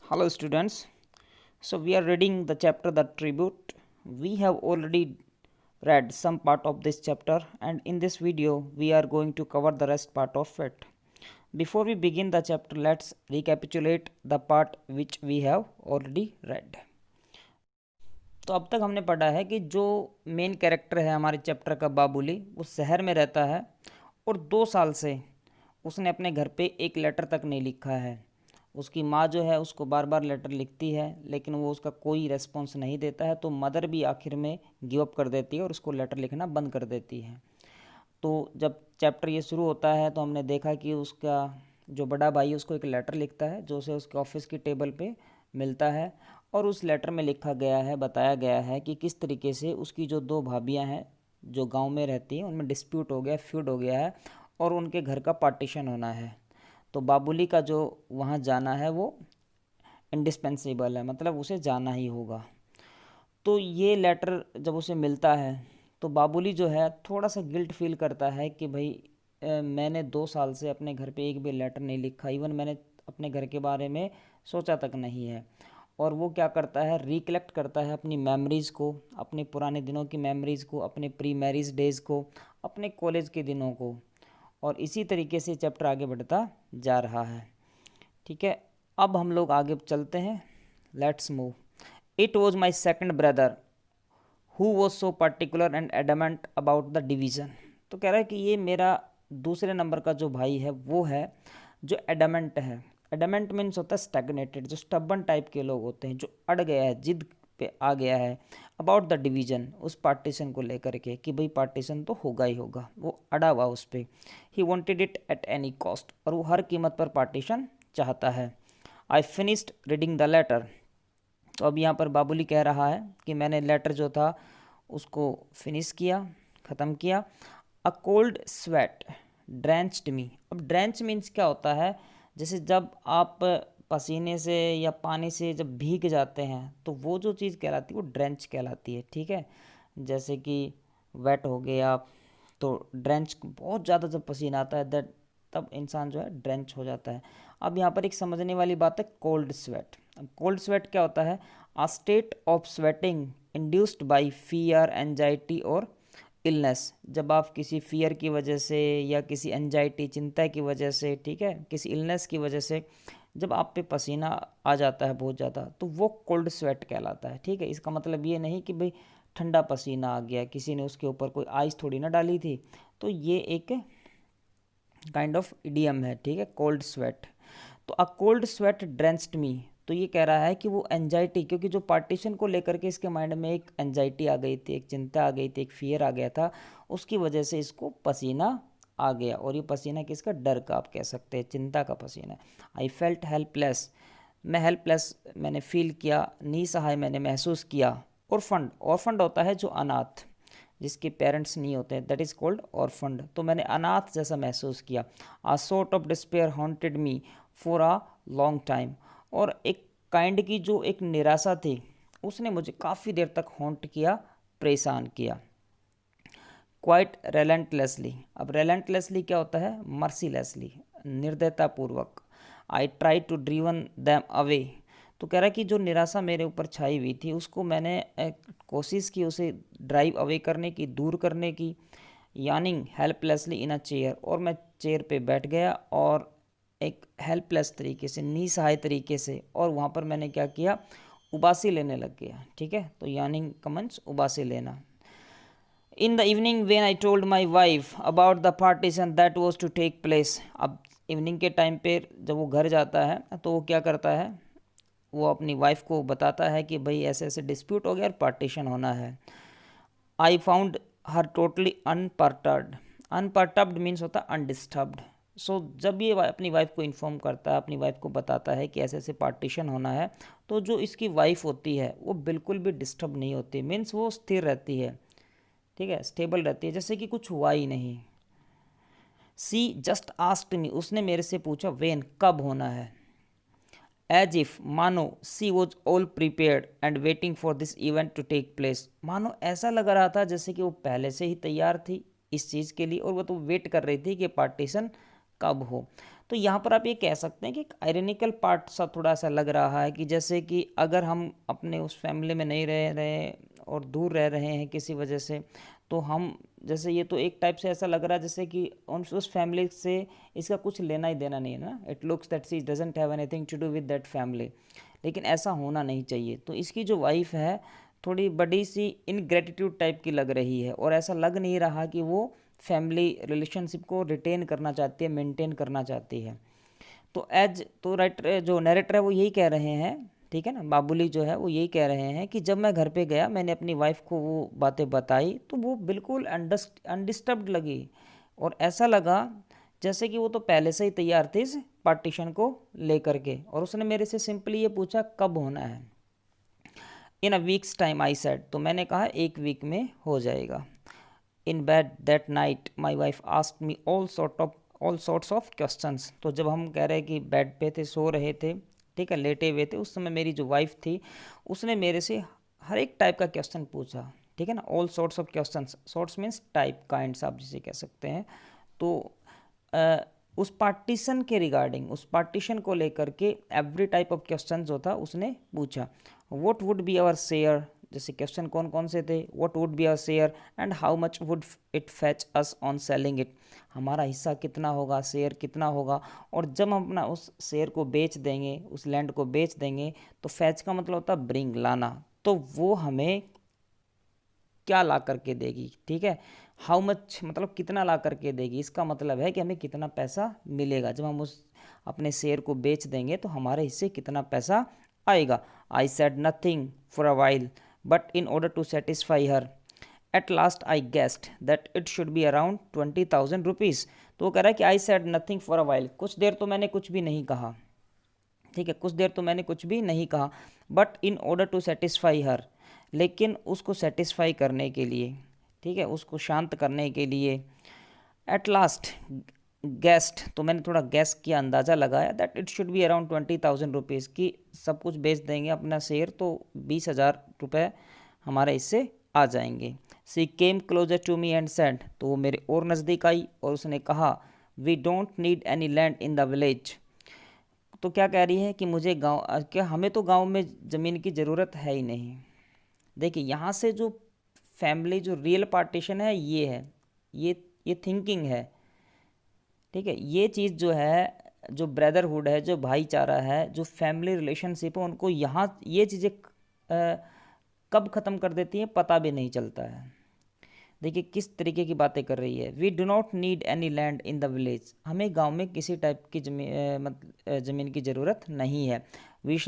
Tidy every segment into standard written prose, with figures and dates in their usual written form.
Hello students. So we are reading the chapter The Tribute. We have already read some part of this chapter and in this video we are going to cover the rest part of it. Before we begin the chapter, let's recapitulate the part which we have already read. तो अब तक हमने पढ़ा है कि जो main character है हमारे चैप्टर का बाबुली, वो शहर में रहता है और 2 साल से उसने अपने घर पे एक लेटर तक नहीं लिखा है। उसकी माँ जो है उसको बार बार लेटर लिखती है लेकिन वो उसका कोई रेस्पॉन्स नहीं देता है, तो मदर भी आखिर में गिव अप कर देती है और उसको लेटर लिखना बंद कर देती है। तो जब चैप्टर ये शुरू होता है तो हमने देखा कि उसका जो बड़ा भाई है उसको एक लेटर लिखता है जो उसे उसके ऑफिस की टेबल पे मिलता है और उस लेटर में लिखा गया है, बताया गया है कि किस तरीके से उसकी जो 2 भाभियाँ हैं जो गांव में रहती हैं उनमें डिस्प्यूट हो गया, फ्यूड हो गया है और उनके घर का पार्टीशन होना है। तो बाबुली का जो वहाँ जाना है वो इंडिस्पेंसेबल है, मतलब उसे जाना ही होगा। तो ये लेटर जब उसे मिलता है तो बाबुली जो है थोड़ा सा गिल्ट फील करता है कि भाई मैंने 2 साल से अपने घर पे एक भी लेटर नहीं लिखा, इवन मैंने अपने घर के बारे में सोचा तक नहीं है। और वो क्या करता है, रिकलेक्ट करता है अपनी मेमोरीज़ को, अपने पुराने दिनों की मेमोरीज़ को, अपने प्री मैरिज डेज़ को, अपने कॉलेज के दिनों को। और इसी तरीके से चैप्टर आगे बढ़ता जा रहा है। ठीक है, अब हम लोग आगे चलते हैं। Let's move. It was my second brother who was so particular and adamant about the division. तो कह रहा है कि ये मेरा दूसरे नंबर का जो भाई है वो है जो एडमेंट है। एडमेंट मीन्स होता है स्टैग्नेटेड, जो स्टबन टाइप के लोग होते हैं, जो अड़ गया है, जिद पे आ गया है अबाउट द डिवीज़न, उस पार्टीशन को लेकर के कि भाई पार्टीशन तो होगा ही होगा, वो अड़ा हुआ उस पर। He wanted it at any cost, और वो हर कीमत पर पार्टीशन चाहता है। I finished reading the letter. तो अब यहाँ पर बाबुली कह रहा है कि मैंने लेटर जो था उसको फिनिश किया, ख़त्म किया। अ कोल्ड स्वेट ड्रेंच्ड मी। अब ड्रेंच मीन्स क्या होता है, जैसे जब आप पसीने से या पानी से जब भीग जाते हैं तो वो जो चीज़ कहलाती है वो ड्रेंच कहलाती है। ठीक है, जैसे कि वेट हो गए आप, तो ड्रेंच बहुत ज़्यादा जब पसीना आता है दैट तब इंसान जो है ड्रेंच हो जाता है। अब यहाँ पर एक समझने वाली बात है कोल्ड स्वेट। अब कोल्ड स्वेट क्या होता है, a state of sweating induced by fear, anxiety और इलनेस। जब आप किसी फियर की वजह से या किसी एंजाइटी, चिंता की वजह से, ठीक है, किसी इलनेस की वजह से जब आप पे पसीना आ जाता है बहुत ज़्यादा, तो वो कोल्ड स्वेट कहलाता है। ठीक है, इसका मतलब ये नहीं कि भाई ठंडा पसीना आ गया, किसी ने उसके ऊपर कोई आइस थोड़ी ना डाली थी। तो ये एक काइंड ऑफ इडियम है। ठीक है, कोल्ड स्वेट। तो अ कोल्ड स्वेट ड्रेंच्ड मी, तो ये कह रहा है कि वो एंजाइटी, क्योंकि जो पार्टीशन को लेकर के इसके माइंड में एक एंजाइटी आ गई थी, एक चिंता आ गई थी, एक फियर आ गया था, उसकी वजह से इसको पसीना आ गया। और ये पसीना किसका, डर का आप कह सकते हैं, चिंता का पसीना। आई फेल्ट हेल्पलेस, मैं हेल्पलेस मैंने फील किया, निसहाय मैंने महसूस किया। ऑर्फंड, ऑर्फंड होता है जो अनाथ, जिसके पेरेंट्स नहीं होते, दैट इज़ कॉल्ड ऑर्फंड। तो मैंने अनाथ जैसा महसूस किया। A sort of despair haunted me for a long time, और एक काइंड की जो एक निराशा थी उसने मुझे काफ़ी देर तक हॉन्ट किया, परेशान किया। क्वाइट रेलेंटलेसली, अब रेलेंटलेसली क्या होता है, मर्सीलेसली, निर्दयतापूर्वक। I try to driven them away, तो कह रहा है कि जो निराशा मेरे ऊपर छाई हुई थी उसको मैंने कोशिश की उसे ड्राइव अवे करने की, दूर करने की। यानिंग हेल्पलेसली इन अ चेयर, और मैं चेयर पे बैठ गया और एक हेल्पलेस तरीके से, निसहाय तरीके से, और वहाँ पर मैंने क्या किया, उबासी लेने लग गया। ठीक है, तो यानिंग कमंस उबासी लेना। In the evening when I told my wife about the partition that was to take place. अब इवनिंग के टाइम पे जब वो घर जाता है तो वो क्या करता है, वो अपनी वाइफ को बताता है कि भाई ऐसे ऐसे डिस्प्यूट हो गया और पार्टीशन होना है। I found her totally unperturbed, unperturbed means होता है अनडिस्टर्ब्ड। सो जब ये अपनी वाइफ को इन्फॉर्म करता है, अपनी वाइफ को बताता है कि ऐसे ऐसे पार्टीशन होना है, तो जो इसकी वाइफ होती है वो बिल्कुल भी डिस्टर्ब नहीं होती, मीन्स वो स्थिर रहती है। ठीक है, स्टेबल रहती है, जैसे कि कुछ हुआ ही नहीं। सी जस्ट आस्क्ड मी, उसने मेरे से पूछा, वेन कब होना है। एज इफ, मानो, she was all prepared and waiting for this event to take place, मानो ऐसा लग रहा था जैसे कि वो पहले से ही तैयार थी इस चीज़ के लिए और वो तो वेट कर रही थी कि पार्टीशन कब हो। तो यहाँ पर आप ये कह सकते हैं कि एक आयरनिकल पार्ट सा थोड़ा सा लग रहा है कि जैसे कि अगर हम अपने उस फैमिली में नहीं रह रहे और दूर रह रहे हैं किसी वजह से, तो हम जैसे ये तो एक टाइप से ऐसा लग रहा है जैसे कि उस फैमिली से इसका कुछ लेना ही देना नहीं है ना। It looks that she doesn't have anything to do with that family, लेकिन ऐसा होना नहीं चाहिए। तो इसकी जो वाइफ है थोड़ी बड़ी सी इनग्रेटिट्यूड टाइप की लग रही है, और ऐसा लग नहीं रहा कि वो फैमिली रिलेशनशिप को रिटेन करना चाहती है, मेंटेन करना चाहती है। तो राइटर जो नरेटर है वो यही कह रहे हैं, ठीक है ना, बाबुली जो है वो यही कह रहे हैं कि जब मैं घर पे गया मैंने अपनी वाइफ को वो बातें बताई तो वो बिल्कुल अनडिस्टर्ब्ड लगी, और ऐसा लगा जैसे कि वो तो पहले से ही तैयार थे इस पार्टीशन को लेकर के। और उसने मेरे से सिंपली ये पूछा कब होना है। In a week's time I said, तो मैंने कहा एक वीक में हो जाएगा। In bed that night my wife asked me all sorts of questions, तो जब हम कह रहे हैं कि बेड पे थे, सो रहे थे, ठीक है, लेटे हुए थे, उस समय मेरी जो वाइफ थी उसने मेरे से हर एक टाइप का क्वेश्चन पूछा, ठीक है ना। All sorts of questions, sorts means type, kinds आप जिसे कह सकते हैं। तो उस पार्टीशन के रिगार्डिंग, उस पार्टीशन को लेकर के एवरी टाइप ऑफ क्वेश्चन जो था उसने पूछा। What would be our share, जैसे क्वेश्चन कौन कौन से थे, what would be our share and how much would it fetch us on selling it, हमारा हिस्सा कितना होगा, शेयर कितना होगा, और जब हम अपना उस शेयर को बेच देंगे, उस लैंड को बेच देंगे, तो फैच का मतलब होता है ब्रिंग, लाना, तो वो हमें क्या ला करके देगी, ठीक है। हाउ मच मतलब कितना ला करके देगी, इसका मतलब है कि हमें कितना पैसा मिलेगा जब हम उस अपने शेयर को बेच देंगे, तो हमारे हिस्से कितना पैसा आएगा। I said nothing for a while but in order to satisfy her at last I guessed that it should be around 20,000 rupees. तो वो कह रहा है कि I said nothing for a while, कुछ देर तो मैंने कुछ भी नहीं कहा, ठीक है, कुछ देर तो मैंने कुछ भी नहीं कहा, but in order to satisfy her, लेकिन उसको सेटिस्फाई करने के लिए, ठीक है, उसको शांत करने के लिए, एट लास्ट गेस्ट, तो मैंने थोड़ा गैस किया, अंदाज़ा लगाया, that it should be around 20,000 rupees, की सब कुछ बेच देंगे अपना शेयर तो 20,000 रुपये हमारे इससे आ जाएंगे। She came closer to me and said, तो वो मेरे और नज़दीक आई और उसने कहा, we don't need any land in the village. तो क्या कह रही है कि मुझे गांव, क्या हमें तो गांव में ज़मीन की ज़रूरत है ही नहीं। देखिए यहाँ से जो फैमिली, जो रियल पार्टीशन है ये है, ये थिंकिंग है, ठीक है। ये चीज़ जो है, जो ब्रदरहुड है, जो भाईचारा है, जो फैमिली रिलेशनशिप है, उनको यहाँ ये चीज़ें कब ख़त्म कर देती हैं पता भी नहीं चलता है। देखिए किस तरीके की बातें कर रही है। We do not need any land in the village, हमें गांव में किसी टाइप की ज़मीन की ज़रूरत नहीं है। We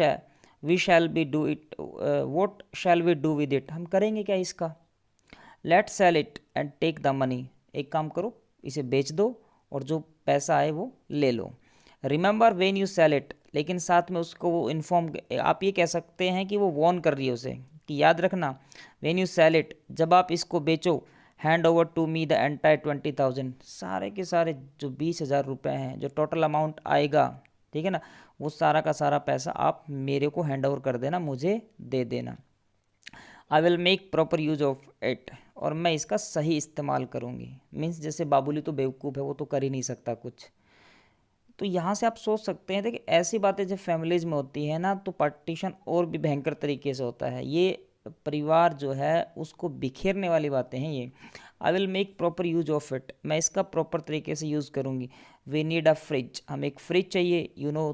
shall be do it, what shall we do with it, हम करेंगे क्या इसका। Let sell it and take the money, एक काम करो इसे बेच दो और जो पैसा आए वो ले लो। Remember when you sell it, लेकिन साथ में उसको वो इन्फॉर्म, आप ये कह सकते हैं कि वो वॉर्न कर रही है उसे कि याद रखना, वेन यू सेल इट, जब आप इसको बेचो, hand over to me the entire 20,000, सारे के सारे जो 20,000 रुपये हैं, जो टोटल अमाउंट आएगा, ठीक है ना, वो सारा का सारा पैसा आप मेरे को हैंड ओवर कर देना, मुझे दे देना। I will make proper use of it, और मैं इसका सही इस्तेमाल करूँगी। मीन्स जैसे बाबुली तो बेवकूफ़ है, वो तो कर ही नहीं सकता कुछ। तो यहाँ से आप सोच सकते हैं, देखिए ऐसी बातें जब फैमिलीज में होती है ना, तो पार्टीशन और भी भयंकर तरीके से होता है। ये परिवार जो है उसको बिखेरने वाली बातें हैं ये। I will make proper use of it, मैं इसका प्रॉपर तरीके से यूज़ करूँगी। वी नीड अ फ्रिज, हमें एक फ्रिज चाहिए, यू नो,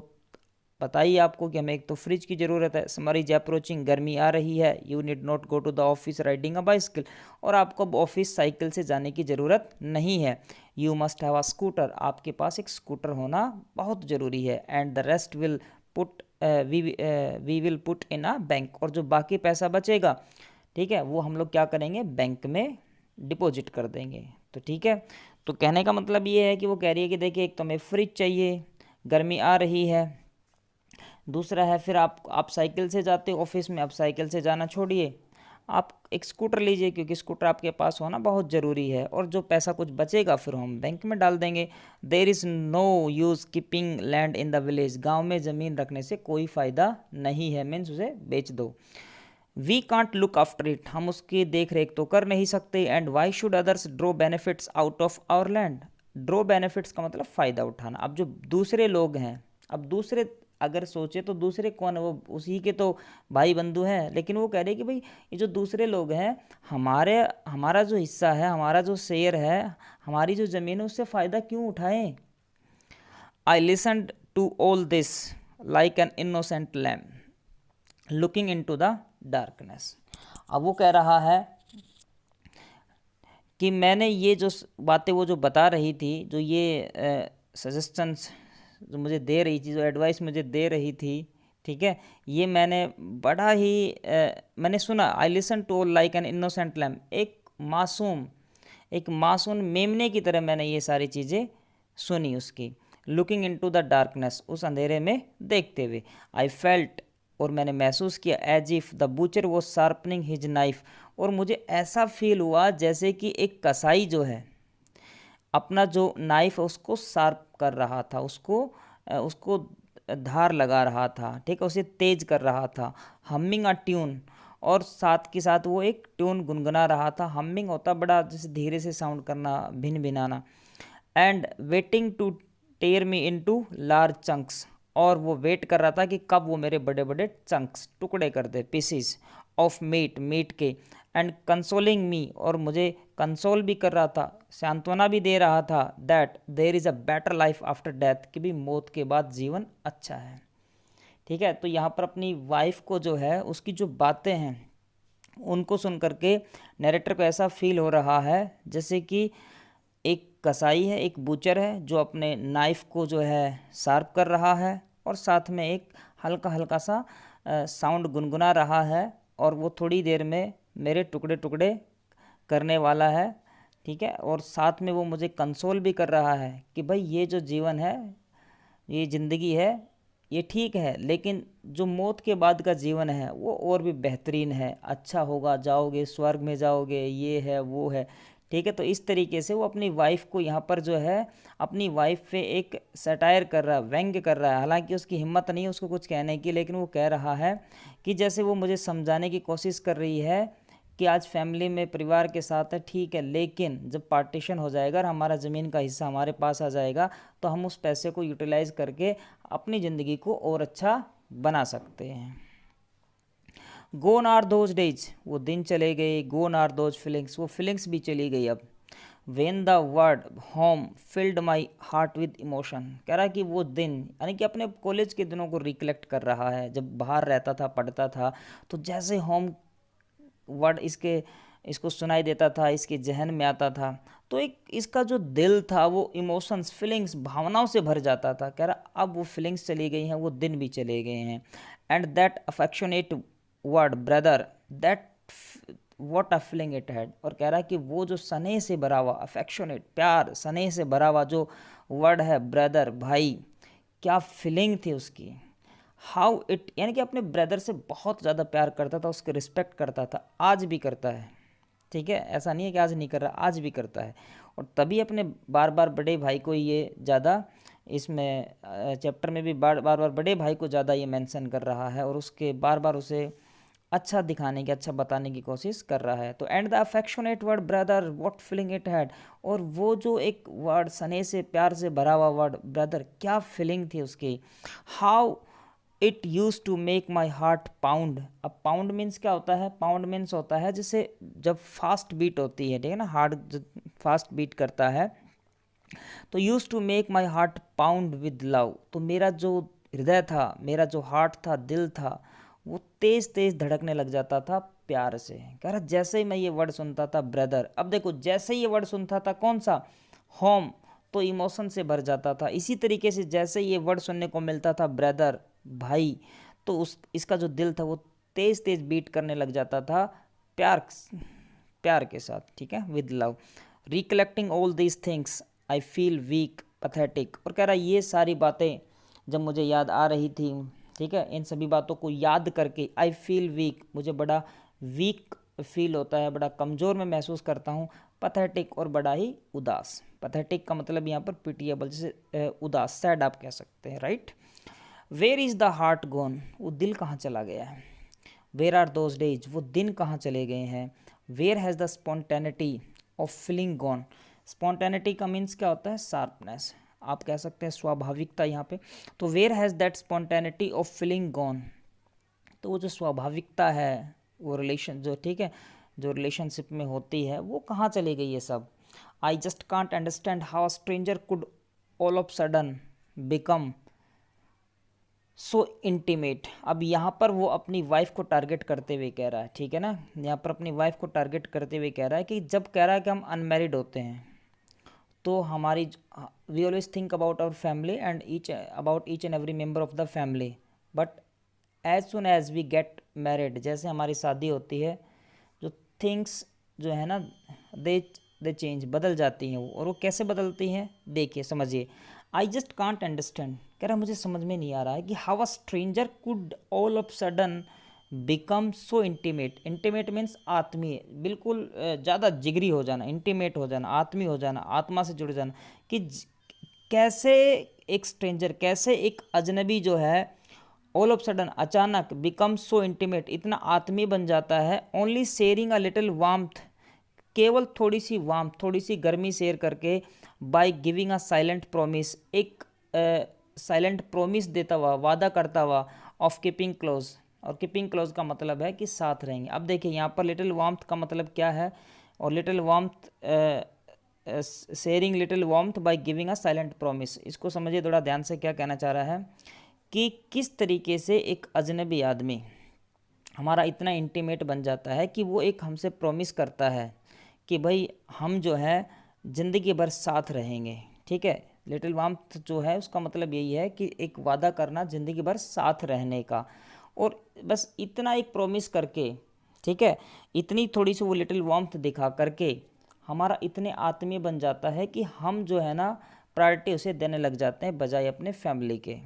पता ही आपको कि हमें एक तो फ्रिज की ज़रूरत है। समर इज अप्रोचिंग, गर्मी आ रही है। You need not go to the office riding a bicycle, और आपको अब ऑफिस साइकिल से जाने की ज़रूरत नहीं है। You must have a scooter, आपके पास एक स्कूटर होना बहुत ज़रूरी है। And the rest will put we will put in a bank, और जो बाकी पैसा बचेगा, ठीक है, वो हम लोग क्या करेंगे, बैंक में डिपॉजिट कर देंगे। तो ठीक है, तो कहने का मतलब ये है कि वो कह रही है कि देखिए एक तो हमें फ्रिज चाहिए, गर्मी आ रही है, दूसरा है फिर आप साइकिल से जाते हो ऑफिस में, आप साइकिल से जाना छोड़िए, आप एक स्कूटर लीजिए, क्योंकि स्कूटर आपके पास होना बहुत ज़रूरी है, और जो पैसा कुछ बचेगा फिर हम बैंक में डाल देंगे। There is no use keeping land in the village, गांव में ज़मीन रखने से कोई फ़ायदा नहीं है, मीन्स उसे बेच दो। We can't look after it, हम उसकी देख रेख तो कर नहीं सकते। And why should others draw benefits out of our land, draw benefits का मतलब फ़ायदा उठाना। अब जो दूसरे लोग हैं, अब दूसरे अगर सोचे तो दूसरे कौन है, वो उसी के तो भाई बंधु हैं, लेकिन वो कह रहे कि भाई ये जो दूसरे लोग हैं, हमारा जो हिस्सा है, हमारा जो शेयर है, हमारी जो ज़मीन है, उससे फ़ायदा क्यों उठाएं। I listened to all this like an innocent lamb looking into the darkness. अब वो कह रहा है कि मैंने ये जो बातें वो जो बता रही थी, जो ये सजेशंस जो मुझे दे रही थी, जो एडवाइस मुझे दे रही थी, ठीक है, ये मैंने बड़ा ही मैंने सुना। I listen to like an innocent lamb, एक मासूम मेमने की तरह मैंने ये सारी चीज़ें सुनी उसकी। Looking into the darkness, उस अंधेरे में देखते हुए। आई फेल्ट, और मैंने महसूस किया, as if the butcher was sharpening his knife, और मुझे ऐसा फील हुआ जैसे कि एक कसाई जो है अपना जो नाइफ है उसको शार्प कर रहा था, उसको धार लगा रहा था, ठीक है, उसे तेज कर रहा था। हमिंग अ ट्यून, और साथ के साथ वो एक ट्यून गुनगुना रहा था। हमिंग होता बड़ा जैसे धीरे से साउंड करना, भिन भिनाना। And waiting to tear me into large chunks, और वो वेट कर रहा था कि कब वो मेरे बड़े बड़े चंक्स, टुकड़े कर दे, पीसीस ऑफ मीट के। एंड कंसोलिंग मी, और मुझे कंसोल भी कर रहा था, सांत्वना भी दे रहा था, that there is a better life after death, कि भी मौत के बाद जीवन अच्छा है। ठीक है, तो यहाँ पर अपनी वाइफ को जो है उसकी जो बातें हैं उनको सुन करके नरेटर को ऐसा फील हो रहा है जैसे कि एक कसाई है, एक बूचर है जो अपने नाइफ को जो है शार्प कर रहा है, और साथ में एक हल्का हल्का सा साउंड गुनगुना रहा है, और वो थोड़ी देर में मेरे टुकड़े टुकड़े करने वाला है। ठीक है, और साथ में वो मुझे कंसोल भी कर रहा है कि भाई ये जो जीवन है, ये ज़िंदगी है, ये ठीक है, लेकिन जो मौत के बाद का जीवन है वो और भी बेहतरीन है, अच्छा होगा, जाओगे स्वर्ग में जाओगे, ये है वो है। ठीक है, तो इस तरीके से वो अपनी वाइफ को यहाँ पर जो है अपनी वाइफ पे एक सटायर कर रहा है, व्यंग्य कर रहा है। हालांकि उसकी हिम्मत नहीं है उसको कुछ कहने की, लेकिन वो कह रहा है कि जैसे वो मुझे समझाने की कोशिश कर रही है कि आज फैमिली में परिवार के साथ है, ठीक है, लेकिन जब पार्टीशन हो जाएगा और हमारा ज़मीन का हिस्सा हमारे पास आ जाएगा तो हम उस पैसे को यूटिलाइज करके अपनी ज़िंदगी को और अच्छा बना सकते हैं। गोन आर दोज डेज, वो दिन चले गए। गोन आर दोज फीलिंग्स, वो फीलिंग्स भी चली गई अब। When the word home field my heart with emotion, कह रहा है कि वो दिन, यानी कि अपने कॉलेज के दिनों को रिकलेक्ट कर रहा है, जब बाहर रहता था, पढ़ता था, तो जैसे होम वर्ड इसको सुनाई देता था, इसके जहन में आता था, तो एक इसका जो दिल था वो इमोशंस, फीलिंग्स, भावनाओं से भर जाता था। कह रहा अब वो फीलिंग्स चली गई हैं, वो दिन भी चले गए हैं। And that affectionate word brother, that what a feeling it had, और कह रहा है कि वो जो स्नेह से भरा हुआ, अफेक्शनेट, प्यार, स्नेह से भरा हुआ जो वर्ड है ब्रदर, भाई, क्या फीलिंग थी उसकी। हाउ इट, यानी कि अपने ब्रदर से बहुत ज़्यादा प्यार करता था, उसके रिस्पेक्ट करता था, आज भी करता है। ठीक है, ऐसा नहीं है कि आज नहीं कर रहा, आज भी करता है। और तभी अपने बार बार बड़े भाई को ये ज़्यादा इसमें चैप्टर में भी बार बार बड़े भाई को ज़्यादा ये मेंशन कर रहा है, और उसके बार बार उसे अच्छा दिखाने की, अच्छा बताने की कोशिश कर रहा है। तो and the affectionate word brother what feeling it had, और वो जो एक वर्ड, स्नेह से, प्यार से भरा हुआ वर्ड ब्रदर, क्या फीलिंग थी उसकी। How it use to make my heart pound. अब पाउंड मीन्स क्या होता है, पाउंड मीन्स होता है जैसे जब फास्ट बीट होती है, ठीक है ना, हार्ट फास्ट बीट करता है, तो use to make my heart pound with love, तो मेरा जो हृदय था, मेरा जो हार्ट था, दिल था, वो तेज तेज धड़कने लग जाता था प्यार से। कह रहा जैसे ही मैं ये वर्ड सुनता था ब्रदर, अब देखो जैसे ही ये वर्ड सुनता था, कौन सा, होम, तो इमोशन से भर जाता था। इसी तरीके से जैसे ये वर्ड सुनने को मिलता था ब्रदर, भाई, तो इसका जो दिल था वो तेज तेज बीट करने लग जाता था प्यार प्यार के साथ। ठीक है, with love. Recollecting all these things I feel weak pathetic, और कह रहा ये सारी बातें जब मुझे याद आ रही थी, ठीक है, इन सभी बातों को याद करके आई फील वीक, मुझे बड़ा वीक फील होता है, बड़ा कमज़ोर मैं महसूस करता हूँ। पैथेटिक, और बड़ा ही उदास। पैथेटिक का मतलब यहाँ पर पिटिएबल, जैसे उदास, सैड आप कह सकते हैं, right. Where is the heart gone, वो दिल कहाँ चला गया है। वेयर आर दोज डेज, वो दिन कहाँ चले गए हैं। Where has the spontaneity of feeling gone, spontaneity का मीन्स क्या होता है? शार्पनेस, आप कह सकते हैं स्वाभाविकता यहाँ पे। तो where has that spontaneity of feeling gone, तो वो जो स्वाभाविकता है, वो रिलेशन जो, ठीक है, जो रिलेशनशिप में होती है, वो कहाँ चली गई ये सब? I just can't understand how a stranger could all of sudden become so intimate. अब यहाँ पर वो अपनी वाइफ को टारगेट करते हुए कह रहा है, ठीक है ना, यहाँ पर अपनी वाइफ को टारगेट करते हुए कह रहा है कि जब कह रहा है कि हम अनमैरिड होते हैं तो हमारी, we always think about our family and each and every member of the family, but as soon as we get married, जैसे हमारी शादी होती है, जो थिंग्स जो है ना, दे चेंज, बदल जाती हैं वो। और वो कैसे बदलती हैं, देखिए समझिए। आई जस्ट कांट अंडरस्टैंड, कह रहा मुझे समझ में नहीं आ रहा है कि how a stranger could all of sudden become so intimate. Intimate means आत्मीय, बिल्कुल ज़्यादा जिगरी हो जाना, इंटीमेट हो जाना, आत्मीय हो जाना, आत्मा से जुड़ जाना। कि कैसे एक स्ट्रेंजर, कैसे एक अजनबी जो है ऑल ऑफ सडन अचानक बिकम सो इंटीमेट, इतना आत्मीय बन जाता है। Only sharing a little warmth, केवल थोड़ी सी वार्मथ, थोड़ी सी गर्मी शेयर करके, by giving a silent promise, एक साइलेंट प्रोमिस देता हुआ, वादा करता हुआ, ऑफ कीपिंग क्लोज। और कीपिंग क्लोज का मतलब है कि साथ रहेंगे। अब देखिए यहाँ पर लिटिल वार्मथ का मतलब क्या है, और little warmth, sharing little warmth by giving a silent promise, इसको समझिए थोड़ा ध्यान से, क्या कहना चाह रहा है कि किस तरीके से एक अजनबी आदमी हमारा इतना इंटीमेट बन जाता है कि वो एक हमसे प्रॉमिस करता है कि भाई हम जो है ज़िंदगी भर साथ रहेंगे, ठीक है। लिटिल वार्मथ जो है उसका मतलब यही है कि एक वादा करना ज़िंदगी भर साथ रहने का, और बस इतना एक प्रॉमिस करके, ठीक है, इतनी थोड़ी सी वो लिटिल वार्मथ दिखा करके हमारा इतने आत्मीय बन जाता है कि हम जो है ना प्रायोरिटी उसे देने लग जाते हैं बजाय अपने फैमिली के।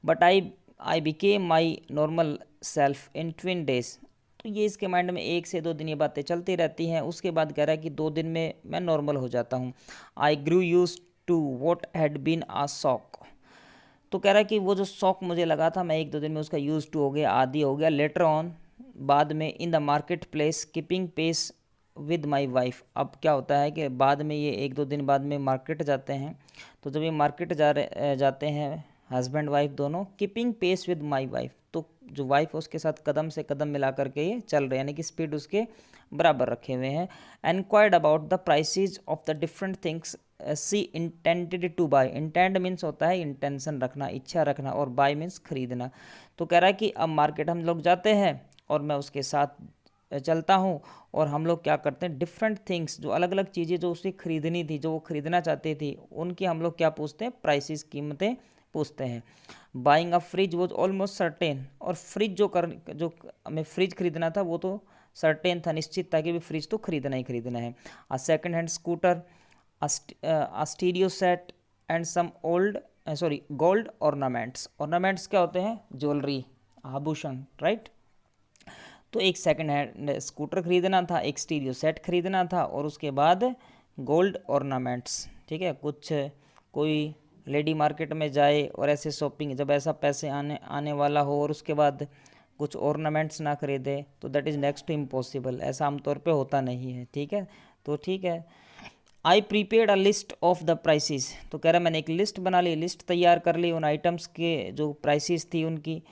But I became my normal self in 2 days। तो ये इसके माइंड में 1 से 2 दिन ये बातें चलती रहती हैं। उसके बाद कह रहा है कि 2 दिन में मैं नॉर्मल हो जाता हूँ। I grew used to what had been a shock. तो कह रहा है कि वो जो शौक मुझे लगा था, मैं 1-2 दिन में उसका यूज टू हो गया, आदी हो गया। लेटर ऑन, बाद में, in the market place keeping pace with my wife. अब क्या होता है कि बाद में, ये 1-2 दिन बाद में मार्केट जाते हैं, तो जब ये मार्केट जाते हैं हस्बैंड वाइफ दोनों, keeping pace with my wife, तो जो वाइफ है उसके साथ कदम से कदम मिला करके ये चल रहे हैं, यानी कि स्पीड उसके बराबर रखे हुए हैं। Enquired about the prices of the different things she intended to buy. Intend means होता है इंटेंशन रखना, इच्छा रखना, और बाय मीन्स खरीदना। तो कह रहा है कि अब मार्केट हम लोग जाते हैं और मैं उसके साथ चलता हूँ, और हम लोग क्या करते हैं, डिफरेंट थिंग्स, जो अलग अलग चीज़ें जो उसे खरीदनी थी, जो वो खरीदना चाहती थी, उनकी हम लोग क्या पूछते हैं, प्राइसेस, कीमतें पूछते हैं। Buying a fridge was almost certain. और फ्रिज जो हमें फ्रिज खरीदना था वो तो सर्टेन था, निश्चित था कि भी फ्रिज तो खरीदना ही खरीदना है। A second hand scooter, a stereo set and some gold ornaments। ornaments क्या होते हैं, ज्वेलरी, आभूषण, राइट। तो एक सेकंड हैंड स्कूटर खरीदना था, एक स्टीरियो सेट खरीदना था, और उसके बाद गोल्ड ऑर्नामेंट्स, ठीक है। कोई लेडी मार्केट में जाए और ऐसे शॉपिंग, जब ऐसा पैसे आने वाला हो और उसके बाद कुछ ऑर्नामेंट्स ना खरीदे, तो that is next to impossible, ऐसा आमतौर पे होता नहीं है, ठीक है। तो ठीक है, I prepared a list of the prices. तो कह रहा है मैंने एक लिस्ट बना ली, लिस्ट तैयार कर ली उन आइटम्स के जो प्राइसेस थी, उनकी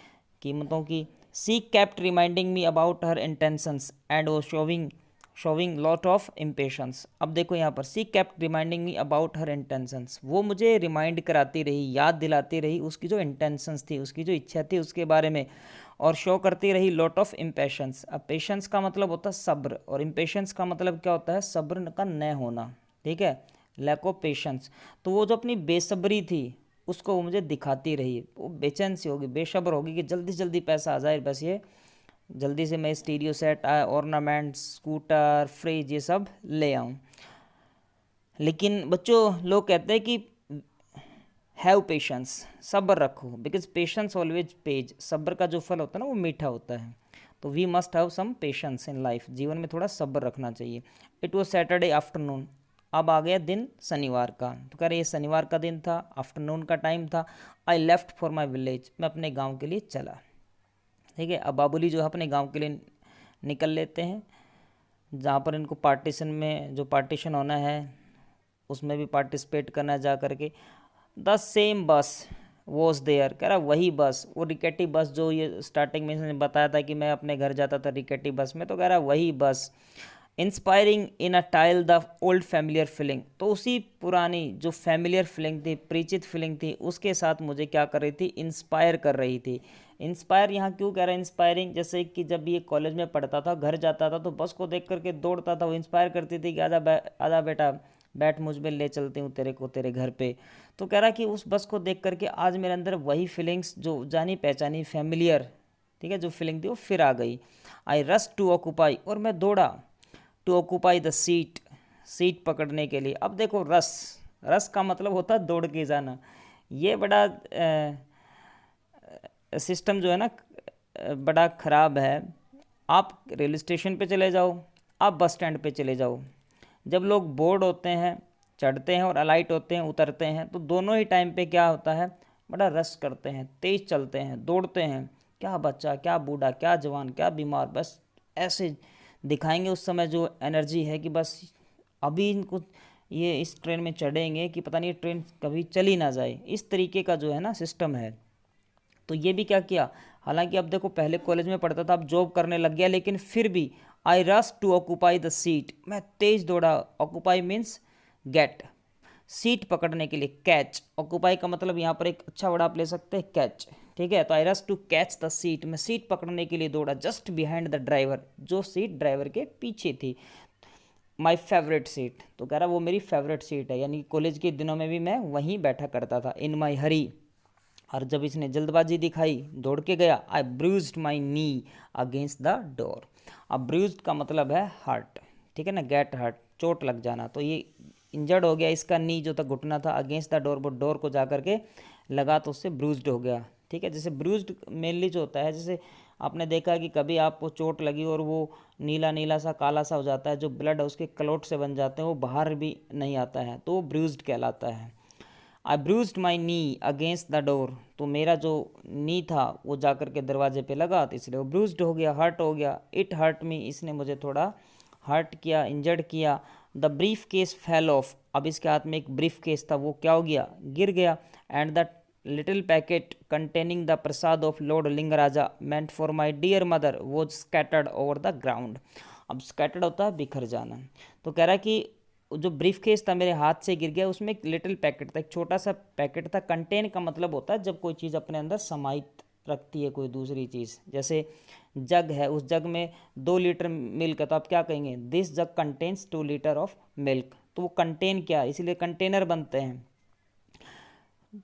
कीमतों की। She kept reminding me about her intentions and वो शोविंग लॉट ऑफ इम्पेशंस। अब देखो यहाँ पर, she kept reminding me about her intentions, वो मुझे रिमाइंड कराती रही, याद दिलाती रही उसकी जो इंटेंशंस थी, उसकी जो इच्छा थी उसके बारे में, और शो करती रही लॉट ऑफ इम्पेशंस। अब पेशेंस का मतलब होता है सब्र, और इम्पेशंस का मतलब क्या होता है, सब्र का न होना, ठीक है, लैक ऑफ पेशेंस। तो वो जो अपनी बेसब्री थी उसको वो मुझे दिखाती रही, वो बेचैन सी होगी, बेसब्र होगी कि जल्दी से जल्दी पैसा आ जाए, बस ये जल्दी से मैं stereo set, ornaments, scooter, fridge, ये सब ले आऊँ। लेकिन बच्चों, लोग कहते हैं कि हैव पेशेंस, सब्र रखो, बिकॉज पेशेंस ऑलवेज पेज। सब्र का जो फल होता है ना वो मीठा होता है। तो we must have some patience in life, जीवन में थोड़ा सब्र रखना चाहिए। It was Saturday afternoon. अब आ गया दिन शनिवार का। तो कह रहे ये शनिवार का दिन था, आफ्टरनून का टाइम था। I left for my village, मैं अपने गाँव के लिए चला, ठीक है। अब बाबुली जो है अपने गाँव के लिए निकल लेते हैं। जहाँ पर इनको पार्टीशन में जो पार्टीशन होना है उसमें भी पार्टिसिपेट करना है जा करके। द सेम बस वॉज देयर, कह रहा वही बस, वो रिकेटी बस जो ये स्टार्टिंग में इसने बताया था कि मैं अपने घर जाता था रिकेटी बस में, तो कह रहा वही बस। Inspiring in a tile the old familiar feeling, तो उसी पुरानी जो फैमिलियर फीलिंग थी, परिचित फीलिंग थी, उसके साथ मुझे क्या कर रही थी, इंस्पायर कर रही थी। इंस्पायर यहाँ क्यों कह रहा है इंस्पायरिंग, जैसे कि जब ये कॉलेज में पढ़ता था, घर जाता था तो बस को देख करके दौड़ता था, वो इंस्पायर करती थी कि आजा बेटा बैठ, मुझ में ले चलती हूँ तेरे को तेरे घर पे। तो कह रहा कि उस बस को देख करके आज मेरे अंदर वही फीलिंग्स जो जानी पहचानी फैमिलियर, ठीक है, जो फीलिंग थी वो फिर आ गई। आई रश टू ऑक्यूपाई, और मैं दौड़ा, to occupy the seat, seat पकड़ने के लिए। अब देखो रस, रस का मतलब होता है दौड़ के जाना। ये बड़ा सिस्टम जो है ना बड़ा ख़राब है। आप रेल स्टेशन पे चले जाओ, आप बस स्टैंड पे चले जाओ, जब लोग बोर्ड होते हैं, चढ़ते हैं, और अलाइट होते हैं, उतरते हैं, तो दोनों ही टाइम पे क्या होता है, बड़ा रश करते हैं, तेज़ चलते हैं, दौड़ते हैं। क्या बच्चा, क्या बूढ़ा, क्या जवान, क्या बीमार, बस ऐसे दिखाएंगे उस समय जो एनर्जी है कि बस अभी इनको ये इस ट्रेन में चढ़ेंगे कि पता नहीं ट्रेन कभी चली ना जाए। इस तरीके का जो है ना सिस्टम है। तो ये भी क्या किया, हालांकि अब देखो पहले कॉलेज में पढ़ता था, अब जॉब करने लग गया, लेकिन फिर भी I rush to occupy the seat, मैं तेज दौड़ा। ऑक्यूपाई मीन्स गेट, सीट पकड़ने के लिए, कैच, ऑक्यूपाई का मतलब यहाँ पर एक अच्छा वर्ड आप ले सकते हैं कैच, ठीक है। तो I rush to catch the seat, मैं सीट पकड़ने के लिए दौड़ा, जस्ट बिहाइंड द ड्राइवर, जो सीट ड्राइवर के पीछे थी। माई फेवरेट सीट, तो कह रहा वो मेरी फेवरेट सीट है, यानी कॉलेज के दिनों में भी मैं वहीं बैठा करता था। इन माई हरी, और जब इसने जल्दबाजी दिखाई, दौड़ के गया, I bruised my knee against the door. अब ब्रूज्ड का मतलब है हर्ट, ठीक है ना, गेट हर्ट, चोट लग जाना। तो ये इंजर्ड हो गया, इसका नी जो था घुटना था, अगेंस्ट द डोर, वो डोर को जा करके लगा तो उससे ब्रूज्ड हो गया, ठीक है। जैसे ब्रूज्ड मेनली जो होता है, जैसे आपने देखा कि कभी आपको चोट लगी और वो नीला नीला सा काला सा हो जाता है, जो ब्लड है उसके क्लोट से बन जाते हैं, वो बाहर भी नहीं आता है, तो वो ब्रूज्ड कहलाता है। I bruised my knee against the door, तो मेरा जो नी था वो जा कर के दरवाजे पे लगा, तो इसलिए वो ब्रूज्ड हो गया, हर्ट हो गया। इट हर्ट मी, इसने मुझे थोड़ा हर्ट किया, इंजर्ड किया। The brief case fell of, अब इसके हाथ में एक ब्रीफ केस था, वो क्या हो गया, गिर गया। And the little packet containing the prasad of Lord Lingaraja meant for my dear mother was scattered over the ground. अब स्कैटर्ड होता है बिखर जाना, तो कह रहा है कि जो ब्रीफ केस था मेरे हाथ से गिर गया, उसमें एक लिटिल पैकेट था, एक छोटा सा पैकेट था। कंटेन का मतलब होता है जब कोई चीज़ अपने अंदर समाहित रखती है कोई दूसरी चीज़, जैसे जग है, उस जग में 2 लीटर मिल्क है, तो आप क्या कहेंगे, this jug contains 2 litre of milk, तो वो कंटेन क्या है, इसीलिए कंटेनर बनते हैं।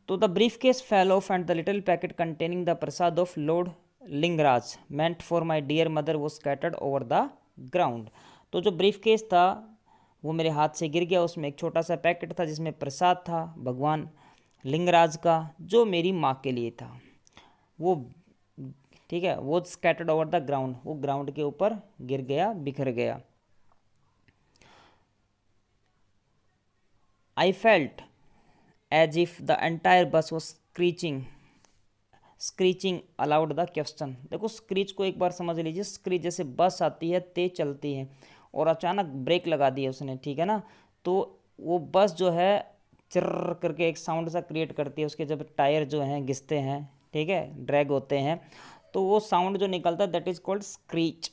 तो the brief case fell off and the little packet containing the prasad of Lord Lingaraj meant for my dear mother वो स्कैटर्ड ओवर द ग्राउंड। तो जो ब्रीफ केस था वो मेरे हाथ से गिर गया, उसमें एक छोटा सा पैकेट था जिसमें प्रसाद था भगवान लिंगराज का, जो मेरी माँ के लिए था, वो, ठीक है, वो स्कैटर्ड ओवर द ग्राउंड, वो ग्राउंड के ऊपर गिर गया, बिखर गया। I felt as if the entire bus was screeching, screeching aloud the question. देखो स्क्रीच को एक बार समझ लीजिए, स्क्रीच जैसे बस आती है, तेज चलती है और अचानक ब्रेक लगा दिया उसने, ठीक है ना, तो वो बस जो है चिर्र करके एक साउंड सा क्रिएट करती है, उसके जब टायर जो हैं घिसते हैं, ठीक है, ड्रैग होते हैं, तो वो साउंड जो निकलता है दैट इज़ कॉल्ड स्क्रीच।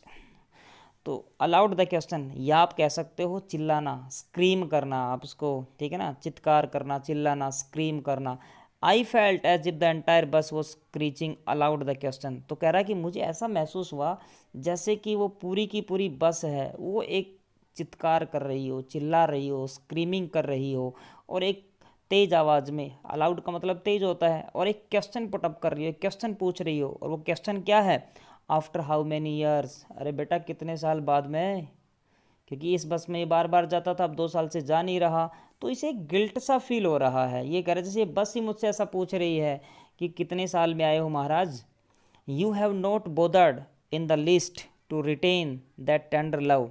तो अलाउड द क्वेश्चन, या आप कह सकते हो चिल्लाना, स्क्रीम करना, आप उसको, ठीक है ना, चित्कार करना, चिल्लाना, स्क्रीम करना। I felt as if the entire bus वो स्क्रीचिंग अलाउड द क्वेश्चन, तो कह रहा है कि मुझे ऐसा महसूस हुआ जैसे कि वो पूरी की पूरी बस है, वो एक चित्कार कर रही हो, चिल्ला रही हो, स्क्रीमिंग कर रही हो, और एक तेज आवाज़ में, अलाउड का मतलब तेज होता है, और एक क्वेश्चन पुटअप कर रही हो, क्वेश्चन पूछ रही हो, और वो क्वेश्चन क्या है, आफ्टर हाउ मैनी ईयर्स, अरे बेटा कितने साल बाद में, क्योंकि इस बस में ये बार बार जाता था, अब 2 साल से जा नहीं रहा, तो इसे गिल्ट सा फील हो रहा है। ये कह रहे जैसे बस ही मुझसे ऐसा पूछ रही है कि कितने साल में आए हो महाराज। You have not bothered in the list to retain that tender love,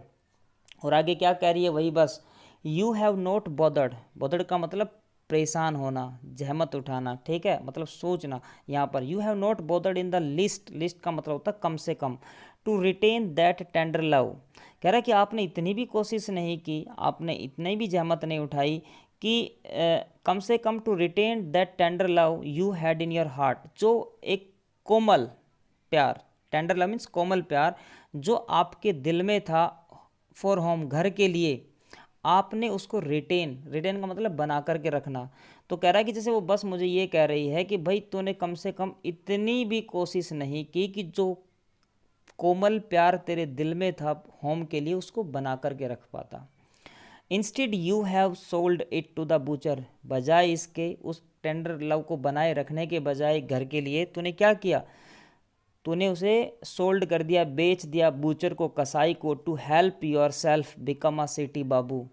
और आगे क्या कह रही है वही बस, you have not bothered, bothered का मतलब परेशान होना, जहमत उठाना, ठीक है, मतलब सोचना। यहाँ पर you have not bothered in the list, list का मतलब होता है कम से कम, to retain that tender love, कह रहा है कि आपने इतनी भी कोशिश नहीं की, आपने इतनी भी जहमत नहीं उठाई कि कम से कम to retain that tender love you had in your heart, जो एक कोमल प्यार, टेंडर लव मीन्स कोमल प्यार जो आपके दिल में था, फॉर होम, घर के लिए, आपने उसको रिटेन, रिटेन का मतलब बना करके रखना। तो कह रहा है कि जैसे वो बस मुझे ये कह रही है कि भाई तूने कम से कम इतनी भी कोशिश नहीं की कि जो कोमल प्यार तेरे दिल में था होम के लिए उसको बना करके रख पाता। Instead you have sold it to the butcher, बजाय इसके उस टेंडर लव को बनाए रखने के बजाय घर के लिए तूने क्या किया, तूने उसे सोल्ड कर दिया, बेच दिया बूचर को, कसाई को, to help yourself become a city babu,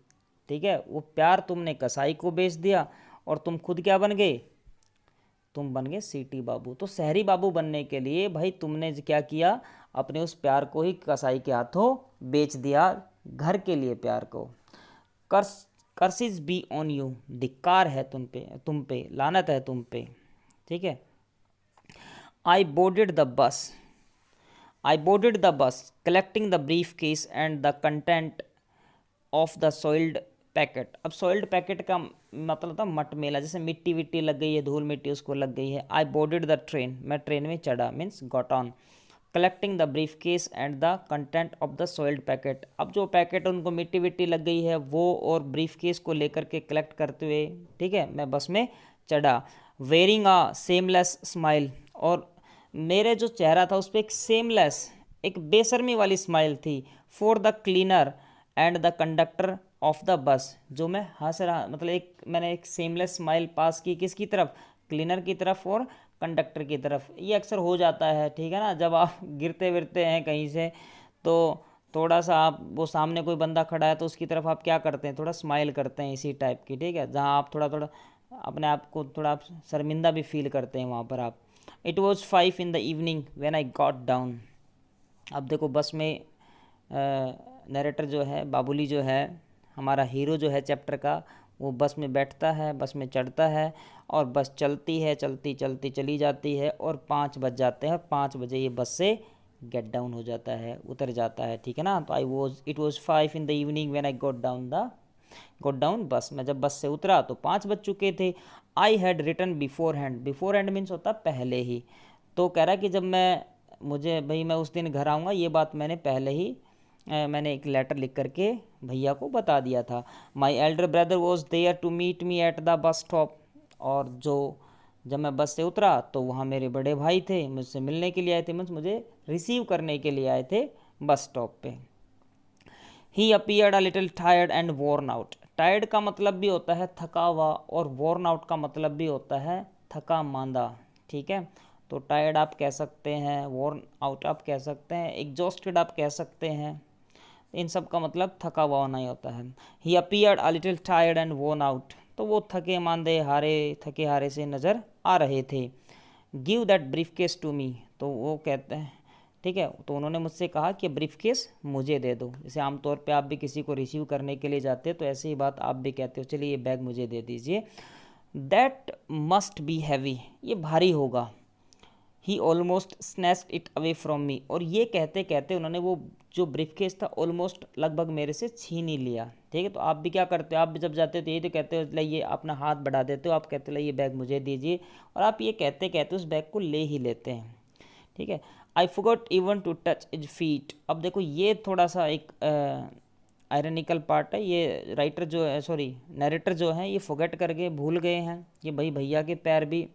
ठीक है, वो प्यार तुमने कसाई को बेच दिया और तुम खुद क्या बन गए, तुम बन गए सिटी बाबू। तो शहरी बाबू बनने के लिए भाई तुमने क्या किया, अपने उस प्यार को ही कसाई के हाथों बेच दिया, घर के लिए प्यार को। कर्सिस बी ऑन यू, धिक्कार है तुम पे लानत है तुम पे, ठीक है। I boarded the bus, collecting the briefcase and the content of the soiled packet. अब soiled पैकेट का मतलब था मटमेला, जैसे मिट्टी विट्टी लग गई है, धूल मिट्टी उसको लग गई है। I boarded the train, मैं ट्रेन में चढ़ा, means got on, collecting the briefcase and the content of the soiled packet. अब जो पैकेट उनको मिट्टी विट्टी लग गई है वो और ब्रीफकेस को लेकर के कलेक्ट करते हुए, ठीक है, मैं बस में चढ़ा। वेयरिंग अ सेमलेस स्माइल, और मेरे जो चेहरा था उस पर एक सेमलेस, एक बेशर्मी वाली स्माइल थी। For the cleaner and the conductor of the bus, जो मैं हंस रहा, मतलब मैंने एक सेमलेस स्माइल पास की किसकी तरफ, क्लीनर की तरफ और कंडक्टर की तरफ। ये अक्सर हो जाता है, ठीक है ना, जब आप गिरते विरते हैं कहीं से तो थोड़ा सा आप, वो सामने कोई बंदा खड़ा है तो उसकी तरफ आप क्या करते हैं, थोड़ा स्माइल करते हैं, इसी टाइप की, ठीक है, जहाँ आप थोड़ा थोड़ा अपने आप को थोड़ा आप शर्मिंदा भी फील करते हैं वहाँ पर आप। It was 5 in the evening when I got down। अब देखो बस में नरेटर जो है, बाबुली जो है, हमारा हीरो जो है चैप्टर का, वो बस में बैठता है, बस में चढ़ता है और बस चलती है, चलती चलती चली जाती है और 5 बज जाते हैं। 5 बजे ये बस से गेट डाउन हो जाता है, उतर जाता है, ठीक है ना। तो it was 5 in the evening when I got down बस, मैं जब बस से उतरा तो 5 बज चुके थे। I had written beforehand, beforehand means होता पहले ही। तो कह रहा है कि जब मैं उस दिन घर आऊँगा, ये बात मैंने पहले ही मैंने एक लेटर लिख करके भैया को बता दिया था। My elder brother was there to meet me at the bus stop, और जब मैं बस से उतरा तो वहाँ मेरे बड़े भाई थे, मुझसे मिलने के लिए आए थे, मीन्स मुझे रिसीव करने के लिए आए थे बस स्टॉप पे। He appeared a little tired and worn out, tired का मतलब भी होता है थका हुआ और वॉर्न आउट का मतलब भी होता है थका मांदा, ठीक है। तो टायर्ड आप कह सकते हैं, वॉर्न आउट आप कह सकते हैं, एग्जॉस्टेड आप कह सकते हैं, इन सब का मतलब थका हुआ होना ही होता है। He appeared a little tired and worn out, तो वो थके मांदे थके हारे से नज़र आ रहे थे। Give that briefcase to me, तो वो कहते हैं, ठीक है, तो उन्होंने मुझसे कहा कि ब्रीफकेस मुझे दे दो। जैसे आमतौर पे आप भी किसी को रिसीव करने के लिए जाते हो तो ऐसी ही बात आप भी कहते हो, चलिए ये बैग मुझे दे दीजिए। दैट मस्ट बी हैवी, ये भारी होगा। He almost snatched it away from me, और ये कहते कहते उन्होंने वो जो ब्रीफकेस था ऑलमोस्ट लगभग मेरे से छीन ही लिया, ठीक है। तो आप भी क्या करते हो, आप भी जब जाते हो तो यही तो कहते हो, लाइए अपना हाथ बढ़ा देते हो, आप कहते हो लाइए बैग मुझे दीजिए, और आप ये कहते कहते उस बैग को ले ही लेते हैं, ठीक है। I forgot even to touch his feet, अब देखो ये थोड़ा सा एक आयरनिकल पार्ट है, ये राइटर जो है, सॉरी नरेटर जो है, ये फॉरगेट करके भूल गए हैं कि भाई भैया के पैर भी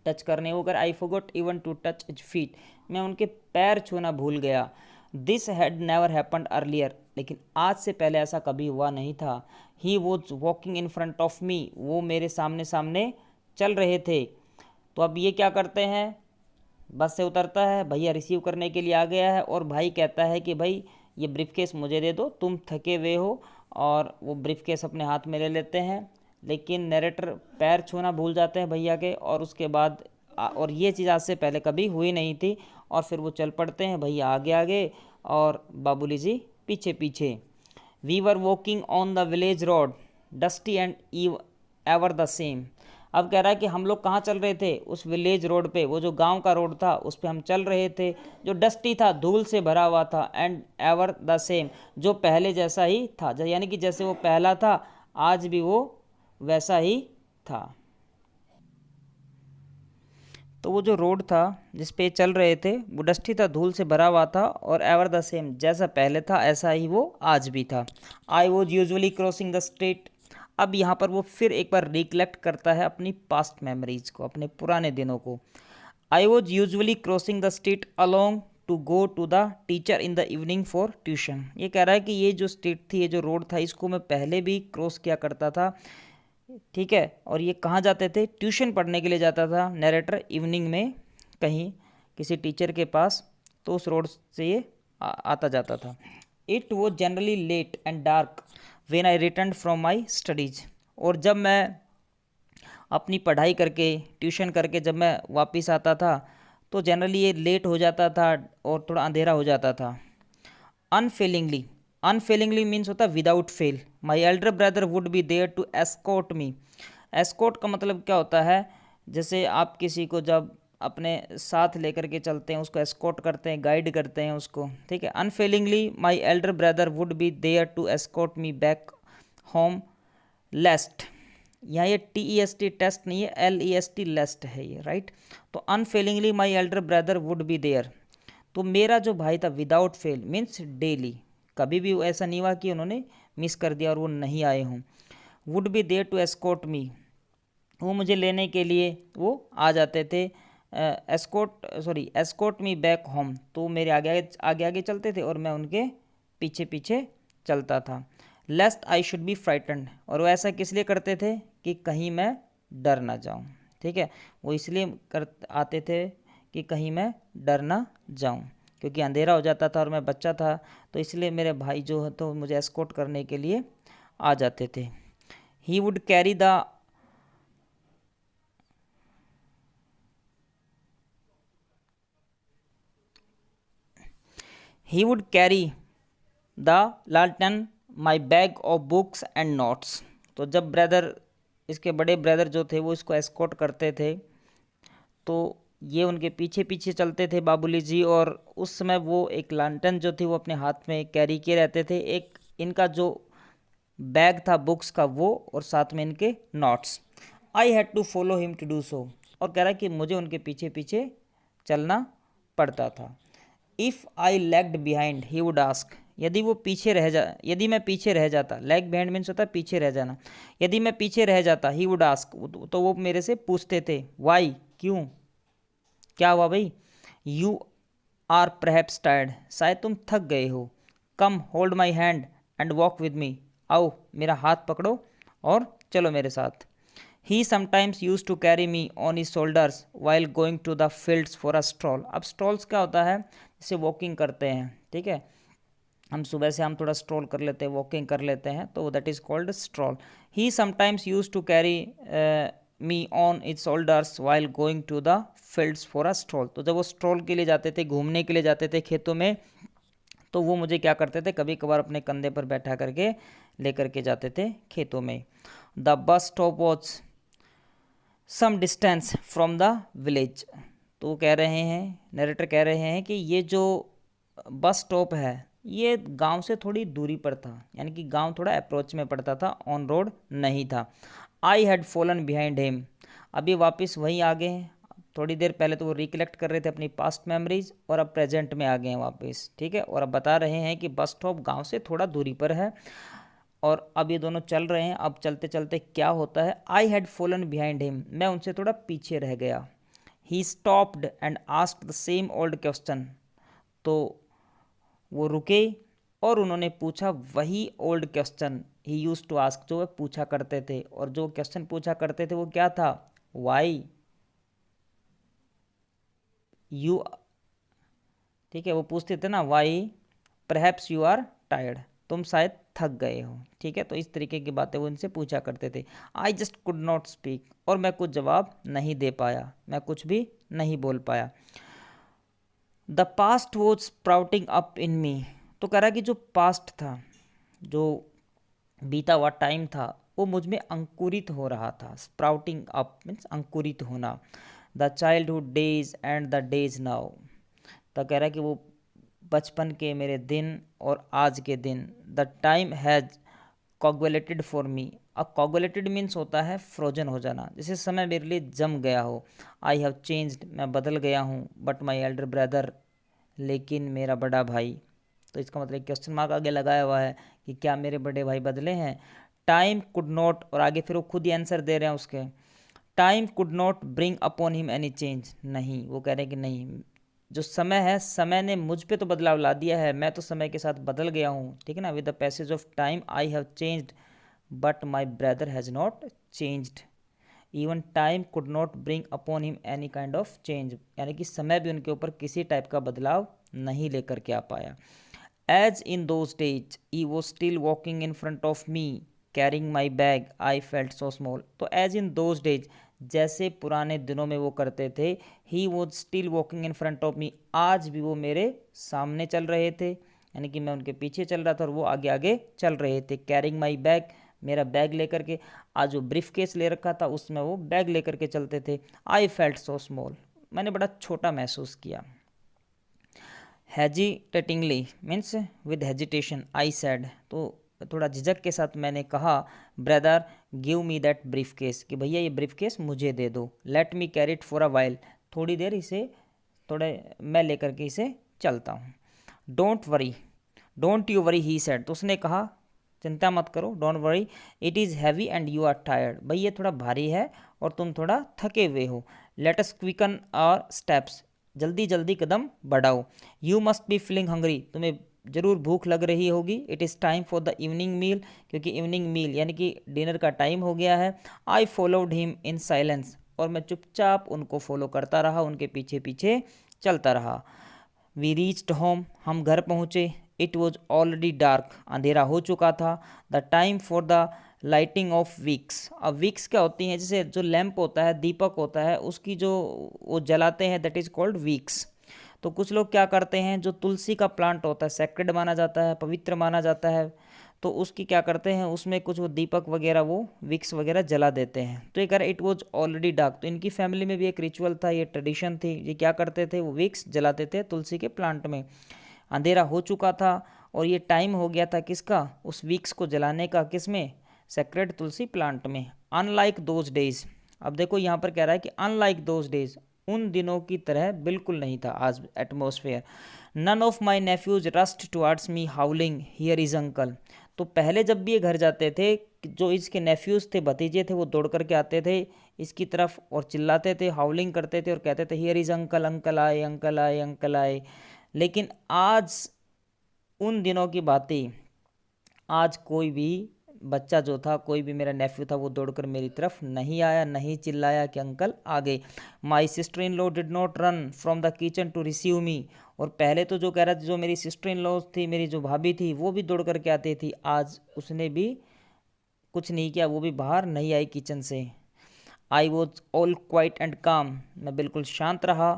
टच करने होकर। I forgot even to touch his feet, मैं उनके पैर छूना भूल गया। This had never happened earlier, लेकिन आज से पहले ऐसा कभी हुआ नहीं था। He was walking in front of me, वो मेरे सामने सामने चल रहे थे। तो अब ये क्या करते हैं, बस से उतरता है, भैया रिसीव करने के लिए आ गया है और भाई कहता है कि भाई ये ब्रीफकेस मुझे दे दो, तुम थके हुए हो, और वो ब्रीफकेस अपने हाथ में ले लेते हैं। लेकिन नरेटर पैर छूना भूल जाते हैं भैया के, और उसके बाद और ये चीज़ आज से पहले कभी हुई नहीं थी, और फिर वो चल पड़ते हैं, भैया आगे आगे और बाबूली जी पीछे पीछे। We were walking on the village road, dusty ever the same. अब कह रहा है कि हम लोग कहाँ चल रहे थे, उस विलेज रोड पे, वो जो गांव का रोड था उस पे हम चल रहे थे, जो डस्टी था, धूल से भरा हुआ था, एंड एवर द सेम, जो पहले जैसा ही था, यानी कि जैसे वो पहला था आज भी वो वैसा ही था। तो वो जो रोड था जिस पे चल रहे थे वो डस्टी था, धूल से भरा हुआ था, और एवर द सेम, जैसा पहले था ऐसा ही वो आज भी था। आई was usually crossing the street. अब यहाँ पर वो फिर एक बार रिकलेक्ट करता है अपनी पास्ट मेमोरीज को, अपने पुराने दिनों को। I was usually crossing the street along to go to the teacher in the evening for tuition. ये कह रहा है कि ये जो स्ट्रीट थी, ये जो रोड था, इसको मैं पहले भी क्रॉस किया करता था, ठीक है। और ये कहाँ जाते थे, ट्यूशन पढ़ने के लिए जाता था नरेटर इवनिंग में कहीं किसी टीचर के पास, तो उस रोड से ये आता जाता था। It was generally late and dark when I return from my studies. और जब मैं अपनी पढ़ाई करके, ट्यूशन करके जब मैं वापस आता था तो जनरली ये लेट हो जाता था और थोड़ा अंधेरा हो जाता था। अनफेलिंगली, अनफेलिंगली मीन्स होता है without fail. My elder brother would be there to escort me. Escort का मतलब क्या होता है, जैसे आप किसी को जब अपने साथ लेकर के चलते हैं उसको एस्कॉर्ट करते हैं, गाइड करते हैं उसको, ठीक है। Unfailingly my elder brother would be there to escort me back home lest. यहाँ ये TEST टेस्ट नहीं है, LEST लेस्ट है ये, राइट। तो unfailingly my elder brother would be there, तो मेरा जो भाई था विदाउट फेल मीन्स डेली, कभी भी ऐसा नहीं हुआ कि उन्होंने मिस कर दिया और वो नहीं आए हों। Would be there to escort me, वो मुझे लेने के लिए वो आ जाते थे। एस्कॉर्ट मी बैक होम, तो मेरे आगे आगे आगे चलते थे और मैं उनके पीछे पीछे चलता था। लेस्ट आई शुड बी फ्राइटन्ड, और वो ऐसा किस लिए करते थे कि कहीं मैं डर ना जाऊं, ठीक है। वो इसलिए आते थे कि कहीं मैं डर ना जाऊं, क्योंकि अंधेरा हो जाता था और मैं बच्चा था, तो इसलिए मेरे भाई जो है तो मुझे एस्कॉर्ट करने के लिए आ जाते थे। He would carry the he would carry the lantern my bag of books and notes। तो जब ब्रदर, इसके बड़े ब्रदर जो थे वो इसको एस्कॉर्ट करते थे तो ये उनके पीछे पीछे चलते थे बाबूली जी, और उस समय वो एक लालटेन जो थी वो अपने हाथ में कैरी किए रहते थे। एक इनका जो बैग था बुक्स का वो, और साथ में इनके notes. I had to follow him to do so, और कह रहा है कि मुझे उनके पीछे पीछे चलना पड़ता था। If I lagged behind he would ask, यदि मैं पीछे रह जाता, लैग बिहाइंड मीन्स होता है पीछे रह जाना। यदि मैं पीछे रह जाता, ही वुड आस्क, तो वो मेरे से पूछते थे, वाई, क्यों, क्या हुआ भाई। यू आर परहैप्स टायर्ड, शायद तुम थक गए हो। Come hold my hand and walk with me, आओ मेरा हाथ पकड़ो और चलो मेरे साथ। He sometimes use to carry me on his shoulders while going to the fields for a stroll. अब स्ट्रॉल्स क्या होता है, जैसे वॉकिंग करते हैं, ठीक है, हम सुबह से हम थोड़ा स्ट्रॉल कर लेते हैं, वॉकिंग कर लेते हैं, तो that is called stroll. He sometimes use to carry me on its shoulders while going to the fields for a stroll. तो जब वो स्ट्रॉल के लिए जाते थे, घूमने के लिए जाते थे खेतों में, तो वो मुझे क्या करते थे, कभी कभार अपने कंधे पर बैठा करके लेकर के जाते थे खेतों में। The bus stop was some distance from the village. तो कह रहे हैं, नरेटर कह रहे हैं कि ये जो बस स्टॉप है ये गांव से थोड़ी दूरी पर था, यानी कि गांव थोड़ा अप्रोच में पड़ता था, ऑन रोड नहीं था। I had fallen behind him, अभी वापस वहीं आ गए हैं। थोड़ी देर पहले तो वो रिकलेक्ट कर रहे थे अपनी पास्ट मेमोरीज, और अब प्रेजेंट में आ गए हैं वापस, ठीक है। और अब बता रहे हैं कि बस स्टॉप गांव से थोड़ा दूरी पर है, और अब ये दोनों चल रहे हैं। अब चलते चलते क्या होता है, I had fallen behind him, मैं उनसे थोड़ा पीछे रह गया। He stopped and asked the same old question, तो वो रुके और उन्होंने पूछा वही old question, he use to ask, जो वे पूछा करते थे। और जो क्वेश्चन पूछा करते थे वो क्या था, वाई यू, ठीक है, वो पूछते थे ना, why perhaps you are tired, तुम शायद थक गए हो, ठीक है। तो इस तरीके की बातें वो इनसे पूछा करते थे। I just could not speak, और मैं कुछ जवाब नहीं दे पाया, मैं कुछ भी नहीं बोल पाया। The past was sprouting up in me, तो कह रहा कि जो पास्ट था, जो बीता हुआ टाइम था, वो मुझ में अंकुरित हो रहा था। स्प्राउटिंग अप मीन्स अंकुरित होना। The childhood days and the days now, तो कह रहा है कि वो बचपन के मेरे दिन और आज के दिन। The time has coagulated for me. अब कोगुलेटेड मीन्स होता है फ्रोजन हो जाना, जैसे समय मेरे लिए जम गया हो। आई हैव चेंज्ड, मैं बदल गया हूँ। बट माई एल्डर ब्रदर, लेकिन मेरा बड़ा भाई, तो इसका मतलब क्वेश्चन मार्क आगे लगाया हुआ है कि क्या मेरे बड़े भाई बदले हैं। टाइम कुड नॉट, और आगे फिर वो खुद ही आंसर दे रहे हैं उसके। Time could not bring upon him any change, नहीं, वो कह रहे हैं कि नहीं, जो समय है, समय ने मुझ पे तो बदलाव ला दिया है, मैं तो समय के साथ बदल गया हूँ, ठीक है ना। With the passage of time I have changed but my brother has not changed. Even time could not bring upon him any kind of change, यानी कि समय भी उनके ऊपर किसी टाइप का बदलाव नहीं लेकर के आ पाया। As in those days he was still walking in front of me carrying my bag I felt so small, तो एज इन दोज डेज, जैसे पुराने दिनों में वो करते थे, he was still walking in front of me, आज भी वो मेरे सामने चल रहे थे, यानी कि मैं उनके पीछे चल रहा था और वो आगे आगे चल रहे थे। कैरिंग माई बैग, मेरा बैग लेकर के, आज जो ब्रीफ केस ले रखा था उसमें वो बैग लेकर के चलते थे। आई फेल्ट सो स्मॉल, मैंने बड़ा छोटा महसूस किया। Hesitatingly means with hesitation I said, तो थोड़ा झिझक के साथ मैंने कहा, brother give me that brief case, कि भैया ये ब्रीफ केस मुझे दे दो। Let me carry it for a while, थोड़ी देर इसे, थोड़े मैं लेकर के इसे चलता हूँ। Don't worry, don't you worry he said, तो उसने कहा चिंता मत करो, don't worry, it is heavy and you are tired, भाई ये थोड़ा भारी है और तुम थोड़ा थके हुए हो। Let us quicken our steps, जल्दी जल्दी कदम बढ़ाओ। You must be feeling hungry, तुम्हें ज़रूर भूख लग रही होगी। It is time for the evening meal, क्योंकि इवनिंग मील यानी कि डिनर का टाइम हो गया है। I followed him in silence, और मैं चुपचाप उनको फॉलो करता रहा, उनके पीछे पीछे चलता रहा। वी रीच्ड होम, हम घर पहुँचे। इट वॉज ऑलरेडी डार्क, अंधेरा हो चुका था। The time for the lighting of wicks, अब विक्स क्या होती हैं, जैसे जो लैंप होता है, दीपक होता है, उसकी जो वो जलाते हैं, दैट इज़ कॉल्ड विक्स। तो कुछ लोग क्या करते हैं, जो तुलसी का प्लांट होता है, सेक्रेड माना जाता है, पवित्र माना जाता है, तो उसकी क्या करते हैं, उसमें कुछ वो दीपक वगैरह, वो विक्स वगैरह जला देते हैं। तो ये कह रहे इट वॉज ऑलरेडी डार्क, तो इनकी फैमिली में भी एक रिचुअल था, ये ट्रेडिशन थी, ये क्या करते थे, वो विक्स जलाते थे तुलसी के प्लांट में। अंधेरा हो चुका था और ये टाइम हो गया था किसका, उस विक्स को जलाने का, किसमें, सेक्रेड तुलसी प्लांट में। अनलाइक दोज डेज, अब देखो यहाँ पर कह रहा है कि अनलाइक दोज डेज, उन दिनों की तरह बिल्कुल नहीं था आज atmosphere. None of my nephews rushed towards me howling here is uncle, तो पहले जब भी ये घर जाते थे, जो इसके नेफ्यूज़ थे, भतीजे थे, वो दौड़ करके आते थे इसकी तरफ और चिल्लाते थे, हाउलिंग करते थे और कहते थे हियर इज अंकल, अंकल आए, अंकल आए, अंकल आए। लेकिन आज उन दिनों की बातें, आज कोई भी बच्चा जो था, कोई भी मेरा नेफ्यू था, वो दौड़कर मेरी तरफ नहीं आया, नहीं चिल्लाया कि अंकल आ गए। My sister in law did not run from the kitchen to receive me, और पहले तो जो कह रहा था, जो मेरी सिस्टर इन लॉ थी, मेरी जो भाभी थी, वो भी दौड़ करके आती थी, आज उसने भी कुछ नहीं किया, वो भी बाहर नहीं आई किचन से। I was all quiet and काम, मैं बिल्कुल शांत रहा।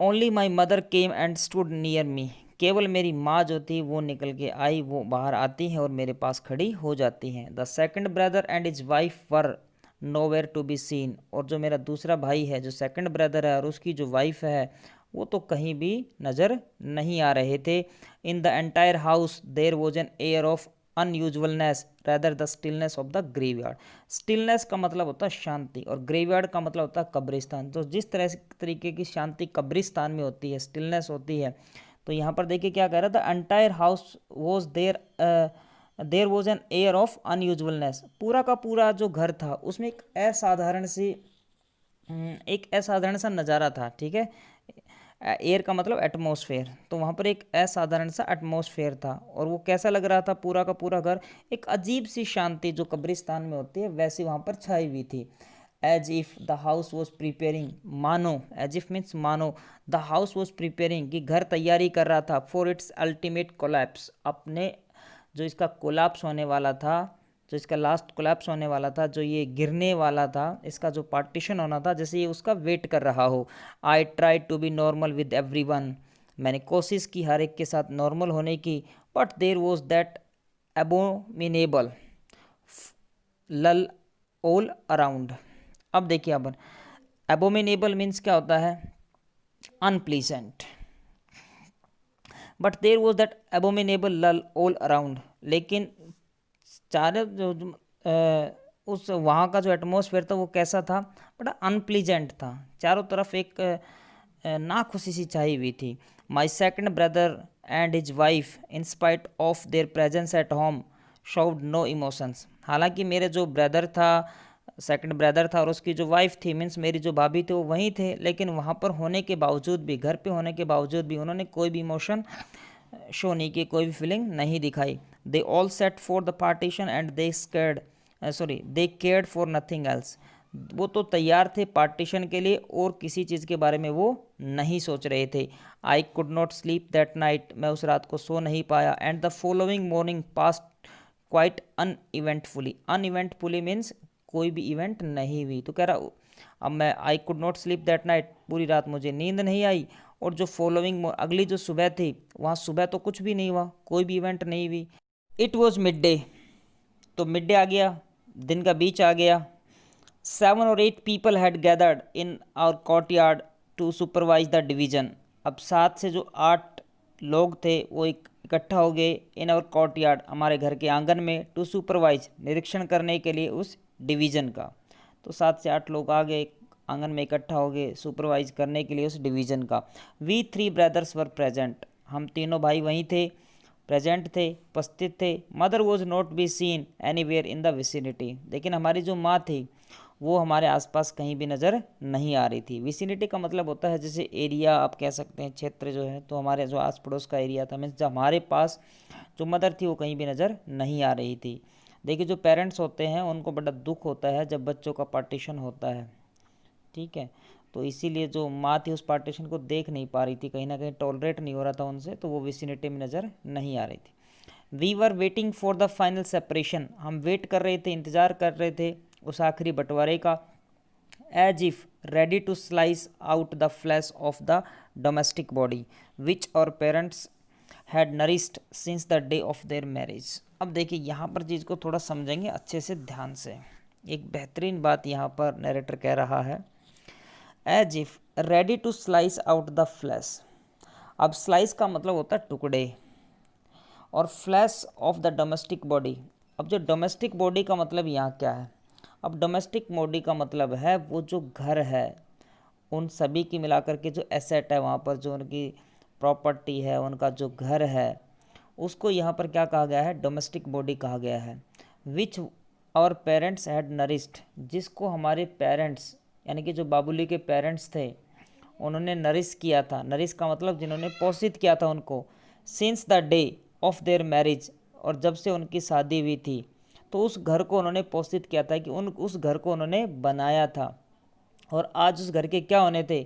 Only my mother came and stood near me, केवल मेरी माँ जो थी वो निकल के आई, वो बाहर आती हैं और मेरे पास खड़ी हो जाती हैं। The second brother and his wife were nowhere to be seen, और जो मेरा दूसरा भाई है, जो सेकंड ब्रदर है, और उसकी जो वाइफ है, वो तो कहीं भी नज़र नहीं आ रहे थे। In the entire house there was an air of unusualness rather the stillness of the graveyard. Stillness का मतलब होता है शांति, और ग्रेवयार्ड का मतलब होता है कब्रिस्तान। तो जिस तरीके की शांति कब्रिस्तान में होती है, स्टिलनेस होती है, तो यहाँ पर देखिए क्या कह रहा था, entire house was there was an air of unusualness, पूरा का पूरा जो घर था उसमें एक असाधारण सा नज़ारा था, ठीक है। एयर का मतलब एटमॉस्फेयर, तो वहाँ पर एक असाधारण सा एटमॉस्फेयर था, और वो कैसा लग रहा था, पूरा का पूरा घर, एक अजीब सी शांति जो कब्रिस्तान में होती है वैसी वहाँ पर छाई हुई थी। As if the house was preparing, मानो, एज इफ मीन्स मानो, द हाउस वॉज प्रिपेयरिंग, कि घर तैयारी कर रहा था, फॉर इट्स अल्टीमेट कोलैप्स, अपने जो इसका कोलैप्स होने वाला था, जो इसका लास्ट कोलैप्स होने वाला था, जो ये गिरने वाला था, इसका जो पार्टीशन होना था, जैसे ये उसका वेट कर रहा हो। I try to be normal with everyone, मैंने कोशिश की हर एक के साथ नॉर्मल होने की, but there was that abominable, lull all around. अब देखिए अपन, एबोमिनेबल मीन्स क्या होता है, unpleasant, but there was that abominable lull all around. लेकिन चारों उस वहाँ का जो एटमॉस्फेयर था वो कैसा था, बड़ा अनप्लीजेंट था, चारों तरफ एक नाखुशी सी छाई हुई थी। My second brother and his wife in spite of their presence at home showed no emotions. हालांकि मेरे जो ब्रदर था, सेकंड ब्रदर था, और उसकी जो वाइफ थी मीन्स मेरी जो भाभी थी, वो वहीं थे, लेकिन वहाँ पर होने के बावजूद भी, घर पे होने के बावजूद भी उन्होंने कोई भी इमोशन शो नहीं की, कोई भी फीलिंग नहीं दिखाई। They all set for the partition and they cared for nothing else. वो तो तैयार थे पार्टीशन के लिए और किसी चीज़ के बारे में वो नहीं सोच रहे थे। I could not sleep that night, मैं उस रात को सो नहीं पाया। And the following morning passed quite uneventfully means कोई भी इवेंट नहीं हुई। तो कह रहा अब मैं आई could not sleep that night, पूरी रात मुझे नींद नहीं आई, और जो फॉलोइंग अगली जो सुबह थी, वहाँ सुबह तो कुछ भी नहीं हुआ, कोई भी इवेंट नहीं हुई। इट वॉज मिड डे, तो मिड डे आ गया, दिन का बीच आ गया। 7 or 8 people had gathered in our courtyard to supervise the division। अब 7 से जो 8 लोग थे वो इकट्ठा हो गए इन आवर कोर्टयार्ड, हमारे घर के आंगन में, टू सुपरवाइज निरीक्षण करने के लिए उस डिवीज़न का। तो 7 से 8 लोग आ गए, आंगन में इकट्ठा हो गए सुपरवाइज करने के लिए उस डिवीज़न का। वी 3 ब्रदर्स वर प्रेजेंट, हम तीनों भाई वहीं थे, प्रेजेंट थे, उपस्थित थे। Mother was not be seen anywhere in the vicinity, लेकिन हमारी जो माँ थी वो हमारे आसपास कहीं भी नज़र नहीं आ रही थी। विसिनिटी का मतलब होता है जैसे एरिया, आप कह सकते हैं क्षेत्र जो है, तो हमारे जो आस पड़ोस का एरिया था, मीन्स हमारे पास जो मदर थी वो कहीं भी नज़र नहीं आ रही थी। देखिए जो पेरेंट्स होते हैं उनको बड़ा दुख होता है जब बच्चों का पार्टीशन होता है, ठीक है, तो इसीलिए जो माँ थी उस पार्टीशन को देख नहीं पा रही थी, कहीं ना कहीं टॉलरेट नहीं हो रहा था उनसे, तो वो विसिनिटी में नज़र नहीं आ रही थी। We were waiting for the final separation, हम वेट कर रहे थे, इंतज़ार कर रहे थे उस आखिरी बंटवारे का। As if ready to slice out the flesh of the domestic body which our parents had nourished since the day of their marriage. अब देखिए यहाँ पर चीज़ को थोड़ा समझेंगे अच्छे से ध्यान से, एक बेहतरीन बात यहाँ पर नरेटर कह रहा है, as if ready to slice out the flesh. अब स्लाइस का मतलब होता है टुकड़े, और flesh of the domestic body. अब जो डोमेस्टिक बॉडी का मतलब यहाँ क्या है, अब डोमेस्टिक बॉडी का मतलब है वो जो घर है, उन सभी की मिलाकर के जो एसेट है, वहाँ पर जो उनकी प्रॉपर्टी है, उनका जो घर है, उसको यहाँ पर क्या कहा गया है, डोमेस्टिक बॉडी कहा गया है। Which our parents had nourished, जिसको हमारे पेरेंट्स यानी कि जो बाबुली के पेरेंट्स थे उन्होंने नरिश किया था। नरिश का मतलब जिन्होंने पोषित किया था उनको, since the day of their marriage, और जब से उनकी शादी हुई थी, तो उस घर को उन्होंने पोषित किया था कि उस घर को उन्होंने बनाया था, और आज उस घर के क्या होने थे,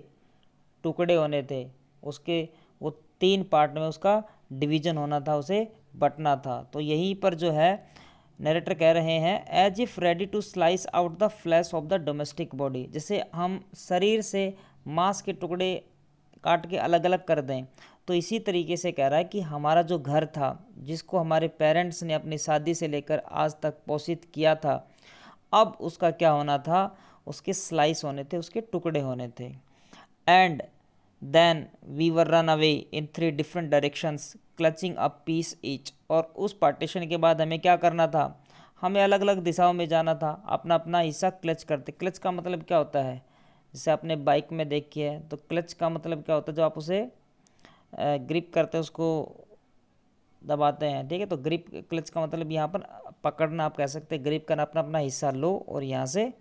टुकड़े होने थे, उसके वो 3 पार्ट में उसका डिवीज़न होना था, उसे बंटना था। तो यहीं पर जो है नरेटर कह रहे हैं, as if ready to slice out the flesh of the domestic body, जैसे हम शरीर से मांस के टुकड़े काट के अलग अलग कर दें, तो इसी तरीके से कह रहा है कि हमारा जो घर था, जिसको हमारे पेरेंट्स ने अपनी शादी से लेकर आज तक पोषित किया था, अब उसका क्या होना था, उसके स्लाइस होने थे, उसके टुकड़े होने थे। And then we were run away in 3 different directions clutching a piece each, और उस पार्टीशन के बाद हमें क्या करना था, हमें अलग अलग दिशाओं में जाना था, अपना अपना हिस्सा क्लच करते। क्लच का मतलब क्या होता है, जैसे आपने बाइक में देखी है, तो क्लच का मतलब क्या होता है, जो आप उसे ग्रिप करते हैं उसको दबाते हैं, ठीक है, तो ग्रिप क्लच का मतलब यहाँ पर पकड़ना, आप कह सकते हैं ग्रिप करना, अपना अपना हिस्सा लो और यहाँ से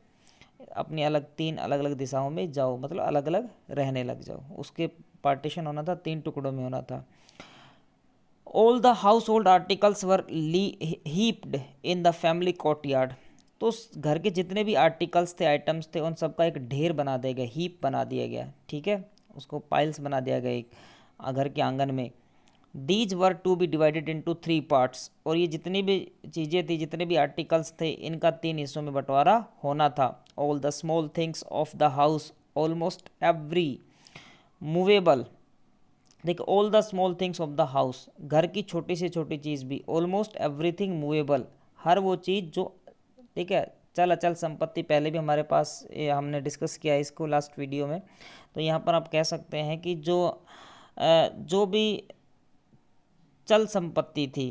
अपनी 3 अलग अलग दिशाओं में जाओ, मतलब अलग अलग रहने लग जाओ। उसके पार्टीशन होना था, 3 टुकड़ों में होना था। All the house hold articles were heaped in the family courtyard, तो उस घर के जितने भी आर्टिकल्स थे, आइटम्स थे, उन सबका एक ढेर बना दिया गया, हीप बना दिया गया, ठीक है, उसको पाइल्स बना दिया गया एक घर के आंगन में। These were to be divided into 3 parts, और ये जितनी भी चीज़ें थी, जितने भी आर्टिकल्स थे, इनका 3 हिस्सों में बंटवारा होना था। All the small things of the house, almost every movable, देखो all the small things of the house, घर की छोटी से छोटी चीज़ भी, ऑलमोस्ट एवरीथिंग मूवेबल, हर वो चीज़ जो ठीक है। चल अचल संपत्ति पहले भी हमारे पास हमने डिस्कस किया है इसको लास्ट वीडियो में। तो यहाँ पर आप कह सकते हैं कि जो भी चल संपत्ति थी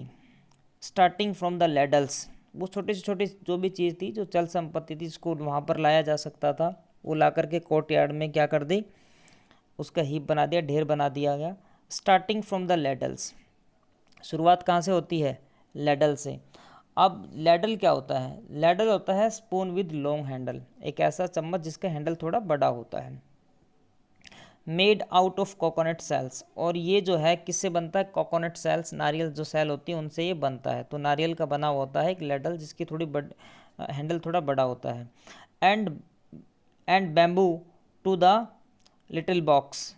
स्टार्टिंग फ्रॉम द लेडल्स, वो छोटी से छोटी जो भी चीज़ थी जो चल संपत्ति थी इसको वहाँ पर लाया जा सकता था, वो ला करके कोर्ट यार्ड में क्या कर दी, उसका हीप बना दिया, ढेर बना दिया गया। स्टार्टिंग फ्रॉम द लेडल्स, शुरुआत कहाँ से होती है, लेडल से। अब लेडल क्या होता है, लेडल होता है स्पून विद लॉन्ग हैंडल, एक ऐसा चम्मच जिसका हैंडल थोड़ा बड़ा होता है। Made out of coconut shells, और ये जो है किससे बनता है, कोकोनट सेल्स, नारियल जो सेल होती है उनसे ये बनता है। तो नारियल का बना होता है एक लेडल जिसकी थोड़ी हैंडल थोड़ा बड़ा होता है। And bamboo to the little box,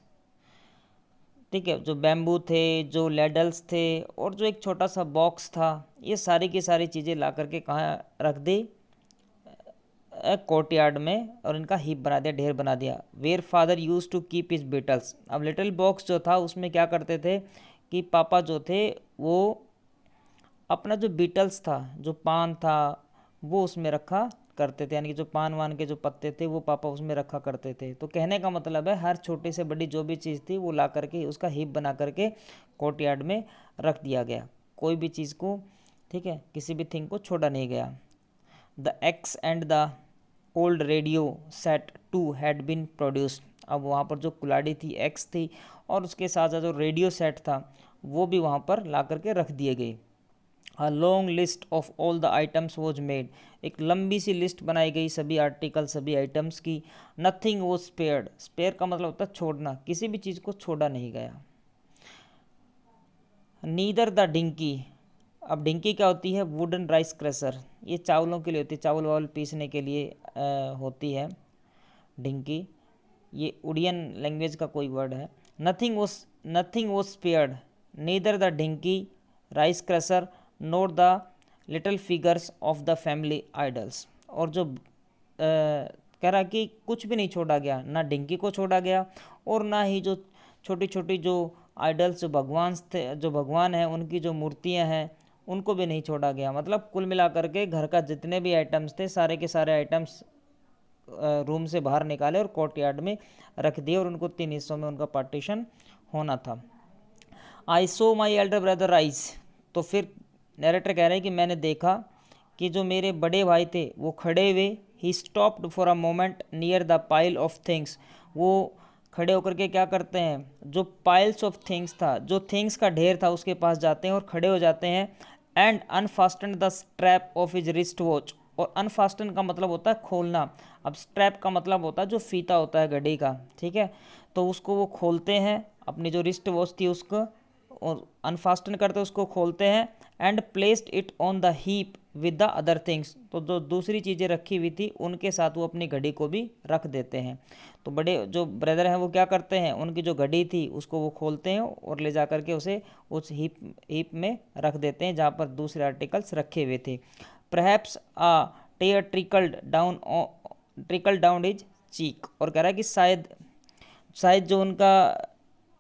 ठीक है। जो बैम्बू थे, जो लेडल्स थे, और जो एक छोटा सा बॉक्स था, ये सारी की सारी चीज़ें ला करके कहाँ रख दी, कोर्टयार्ड में, और इनका हीप बना दिया, ढेर बना दिया। Where father use to keep his betels, अब लिटिल बॉक्स जो था उसमें क्या करते थे कि पापा जो थे वो अपना जो बीटल्स था, जो पान था, वो उसमें रखा करते थे, यानी कि जो पान वान के जो पत्ते थे वो पापा उसमें रखा करते थे। तो कहने का मतलब है हर छोटी से बड़ी जो भी चीज़ थी वो ला करके उसका हीप बना करके कोर्टयार्ड में रख दिया गया, कोई भी चीज़ को, ठीक है, किसी भी थिंग को छोड़ा नहीं गया। The axe and the old radio set 2 had been produced, अब वहाँ पर जो कुलाड़ी थी एक्स थी और उसके साथ साथ जो रेडियो सेट था वो भी वहाँ पर ला करके रख दिए गए। A long list of all the items was made, एक लंबी सी लिस्ट बनाई गई सभी आर्टिकल, सभी आइटम्स की। नथिंग वॉज स्पेयर्ड, स्पेयर का मतलब होता है छोड़ना, किसी भी चीज़ को छोड़ा नहीं गया। नीदर द डिंकी, अब डिंकी क्या होती है, वुडन राइस क्रशर, ये चावलों के लिए होती है, चावल वावल पीसने के लिए होती है डिंकी, ये उड़ियन लैंग्वेज का कोई वर्ड है। Nothing was spared, neither the dinky rice crusher note the little figures of the family idols, और जो कह रहा कि कुछ भी नहीं छोड़ा गया, ना डिंकी को छोड़ा गया और ना ही जो छोटी छोटी जो आइडल्स, जो भगवान थे, जो भगवान हैं उनकी जो मूर्तियां हैं उनको भी नहीं छोड़ा गया। मतलब कुल मिलाकर के घर का जितने भी आइटम्स थे सारे के सारे आइटम्स रूम से बाहर निकाले और कोर्टयार्ड में रख दिए और उनको 3 हिस्सों में उनका पार्टीशन होना था। आई सो माई एल्डर ब्रदर राइज, तो फिर नरेटर कह रहे हैं कि मैंने देखा कि जो मेरे बड़े भाई थे वो खड़े हुए। He stopped for a moment near the pile of things, वो खड़े होकर के क्या करते हैं, जो पाइल्स ऑफ थिंग्स था, जो थिंग्स का ढेर था उसके पास जाते हैं और खड़े हो जाते हैं। And unfasten the strap of his wristwatch, और अनफास्टन का मतलब होता है खोलना, अब स्ट्रैप का मतलब होता है जो फीता होता है घड़ी का, ठीक है। तो उसको वो खोलते हैं, अपनी जो रिस्ट वॉच थी उसको, और अनफास्टन करते उसको खोलते हैं। And placed it on the heap with the other things, तो जो दूसरी चीज़ें रखी हुई थी उनके साथ वो अपनी घड़ी को भी रख देते हैं। तो बड़े जो ब्रदर हैं वो क्या करते हैं, उनकी जो घड़ी थी उसको वो खोलते हैं और ले जा करके उसे उस हीप में रख देते हैं जहाँ पर दूसरे आर्टिकल्स रखे हुए थे। परहैप्स आ टेयर ट्रिकल डाउन हिज चीक, और कह रहा है कि शायद जो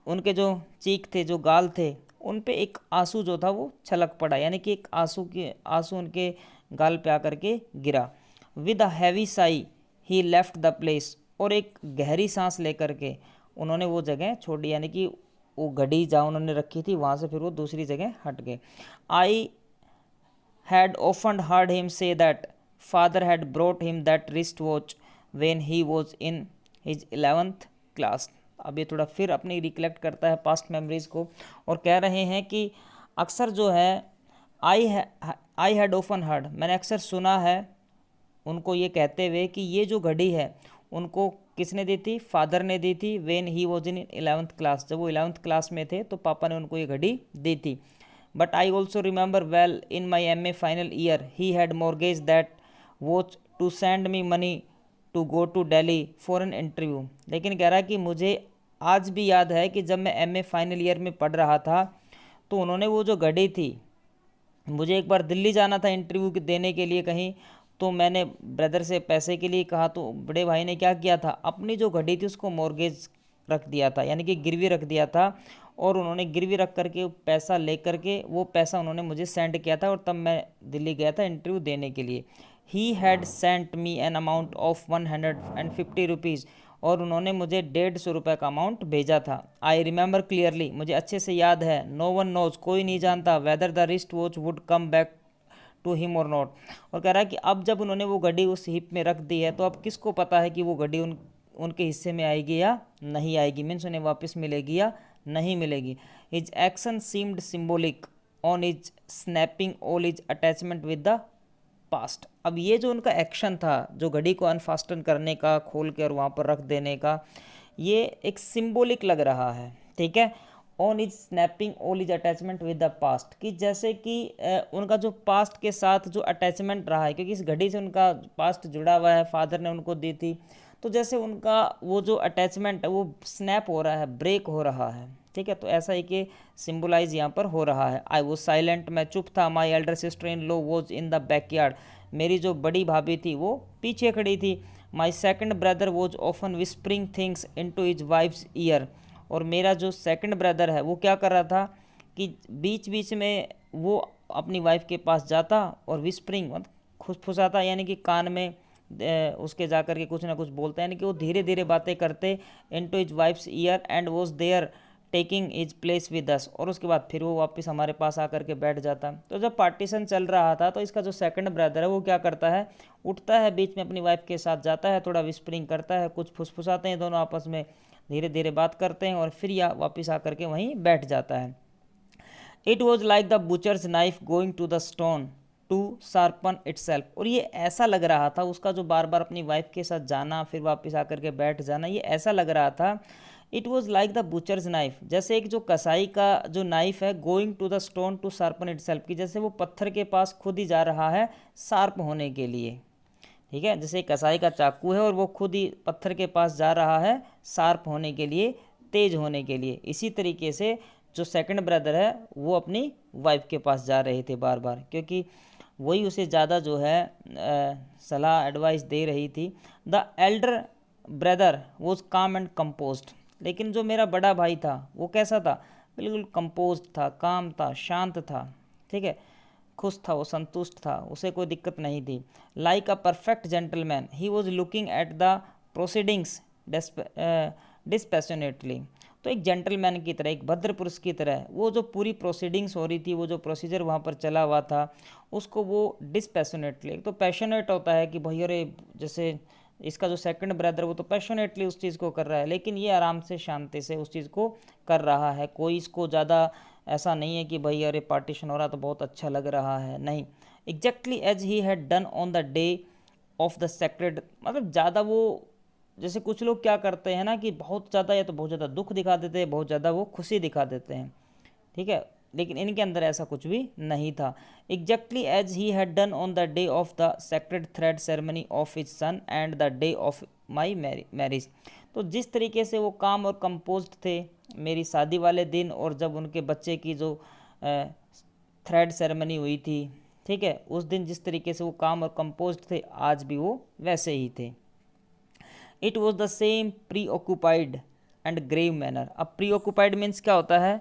उनके जो चीक थे, जो गाल थे, उन पे एक आंसू जो था वो छलक पड़ा, यानी कि एक आंसू उनके गाल पे आकर के गिरा। With a heavy Sai he left the place, और एक गहरी सांस लेकर के उन्होंने वो जगह छोड़ी, यानी कि वो घड़ी जहाँ उन्होंने रखी थी वहाँ से फिर वो दूसरी जगह हट गए। I had often heard him say that father had brought him that wrist watch when he was in his 11th class. अब ये थोड़ा फिर अपनी रिकलेक्ट करता है पास्ट मेमोरीज को और कह रहे हैं कि अक्सर जो है आई हैड ऑफन हर्ड, मैंने अक्सर सुना है उनको ये कहते हुए कि ये जो घड़ी है उनको किसने दी थी, फादर ने दी थी। When he was in 11th class, जब वो 11th क्लास में थे तो पापा ने उनको ये घड़ी दी थी। But I also remember well in my MA final year he had mortgage that watch to send me money to go to Delhi for an interview. लेकिन कह रहा है कि मुझे आज भी याद है कि जब मैं MA फाइनल ईयर में पढ़ रहा था तो उन्होंने वो जो घड़ी थी, मुझे एक बार दिल्ली जाना था इंटरव्यू देने के लिए कहीं, तो मैंने ब्रदर से पैसे के लिए कहा तो बड़े भाई ने क्या किया था, अपनी जो घड़ी थी उसको मॉर्गेज रख दिया था, यानी कि गिरवी रख दिया था, और उन्होंने गिरवी रख करके पैसा ले करके वो पैसा उन्होंने मुझे सेंड किया था और तब मैं दिल्ली गया था इंटरव्यू देने के लिए। He had sent me an amount of 150 rupees, और उन्होंने मुझे 150 रुपये का अमाउंट भेजा था। आई रिमेंबर क्लियरली, मुझे अच्छे से याद है। नो वन नोज, कोई नहीं जानता। Whether the wrist watch would come back to him or not, और कह रहा है कि अब जब उन्होंने वो घड़ी उस हिप में रख दी है तो अब किसको पता है कि वो घड़ी उनके हिस्से में आएगी या नहीं आएगी, मीन्स उन्हें वापस मिलेगी या नहीं मिलेगी। His action seemed symbolic on his snapping all his attachment with the past. अब ये जो उनका एक्शन था, जो घड़ी को अनफास्टन करने का, खोल के और वहाँ पर रख देने का, ये एक सिंबॉलिक लग रहा है, ठीक है। On is snapping all is attachment with the past, कि जैसे कि उनका जो पास्ट के साथ जो अटैचमेंट रहा है, क्योंकि इस घड़ी से उनका पास्ट जुड़ा हुआ है, फादर ने उनको दी थी, तो जैसे उनका वो जो अटैचमेंट है वो स्नैप हो रहा है, ब्रेक हो रहा है, ठीक है। तो ऐसा ही कि सिंबलाइज यहाँ पर हो रहा है। आई वॉज साइलेंट, मैं चुप था। My elder sister in law was in the backyard, मेरी जो बड़ी भाभी थी वो पीछे खड़ी थी। My second brother was often whispering things into his wife's ear, और मेरा जो सेकंड ब्रदर है वो क्या कर रहा था कि बीच बीच में वो अपनी वाइफ के पास जाता और विस्परिंग मतलब खुसफुसाता, यानी कि कान में उसके जा कर के कुछ ना कुछ बोलता है, यानी कि वो धीरे धीरे बातें करते into his wife's ear and was there taking his place with us, और उसके बाद फिर वो वापस हमारे पास आकर के बैठ जाता। तो जब पार्टीशन चल रहा था तो इसका जो सेकंड ब्रदर है वो क्या करता है, उठता है बीच में अपनी वाइफ के साथ, जाता है, थोड़ा विस्परिंग करता है, कुछ फुसफुसाते हैं दोनों आपस में, धीरे धीरे बात करते हैं और फिर या वापस आकर के वहीं बैठ जाता है। It was like the butcher's knife going to the stone to sharpen itself, और ये ऐसा लग रहा था उसका जो बार बार अपनी वाइफ के साथ जाना फिर वापस आकर के बैठ जाना, ये ऐसा लग रहा था। It was like the butcher's knife, जैसे एक जो कसाई का जो नाइफ है, going to the stone to sharpen itself, की जैसे वो पत्थर के पास खुद ही जा रहा है शार्प होने के लिए, ठीक है। जैसे कसाई का चाकू है और वो खुद ही पत्थर के पास जा रहा है शार्प होने के लिए, तेज होने के लिए, इसी तरीके से जो सेकंड ब्रदर है वो अपनी वाइफ के पास जा रहे थे बार बार, क्योंकि वही उसे ज़्यादा जो है सलाह एडवाइस दे रही थी। द एल्डर ब्रदर वॉज काम एंड कंपोज्ड, लेकिन जो मेरा बड़ा भाई था वो कैसा था, बिल्कुल कंपोज्ड था, काम था, शांत था, ठीक है, खुश था, वो संतुष्ट था, उसे कोई दिक्कत नहीं थी। Like a perfect gentleman he was looking at the proceedings dispassionately, तो एक जेंटलमैन की तरह, एक भद्र पुरुष की तरह वो जो पूरी प्रोसीडिंग्स हो रही थी, वो जो प्रोसीजर वहाँ पर चला हुआ था, उसको वो डिस्पैशनेटली, एक तो पैशनेट होता है कि भाई अरे, जैसे इसका जो सेकंड ब्रदर वो तो पैशनेटली उस चीज़ को कर रहा है, लेकिन ये आराम से शांति से उस चीज़ को कर रहा है। कोई इसको ज़्यादा ऐसा नहीं है कि भाई अरे पार्टीशन हो रहा तो बहुत अच्छा लग रहा है, नहीं। Exactly as he had done on the day of the sacred, मतलब ज़्यादा वो, जैसे कुछ लोग क्या करते हैं ना कि बहुत ज़्यादा या तो बहुत ज़्यादा दुख दिखा देते हैं, बहुत ज़्यादा वो खुशी दिखा देते हैं, ठीक है, लेकिन इनके अंदर ऐसा कुछ भी नहीं था। Exactly as he had done on the day of the sacred thread ceremony of his son and the day of my marriage, तो जिस तरीके से वो काम और कंपोज्ड थे मेरी शादी वाले दिन और जब उनके बच्चे की जो थ्रेड सेरेमनी हुई थी, ठीक है, उस दिन जिस तरीके से वो काम और कंपोज्ड थे, आज भी वो वैसे ही थे। It was the same preoccupied and grave manner. अब प्री ऑक्यूपाइड मीन्स क्या होता है,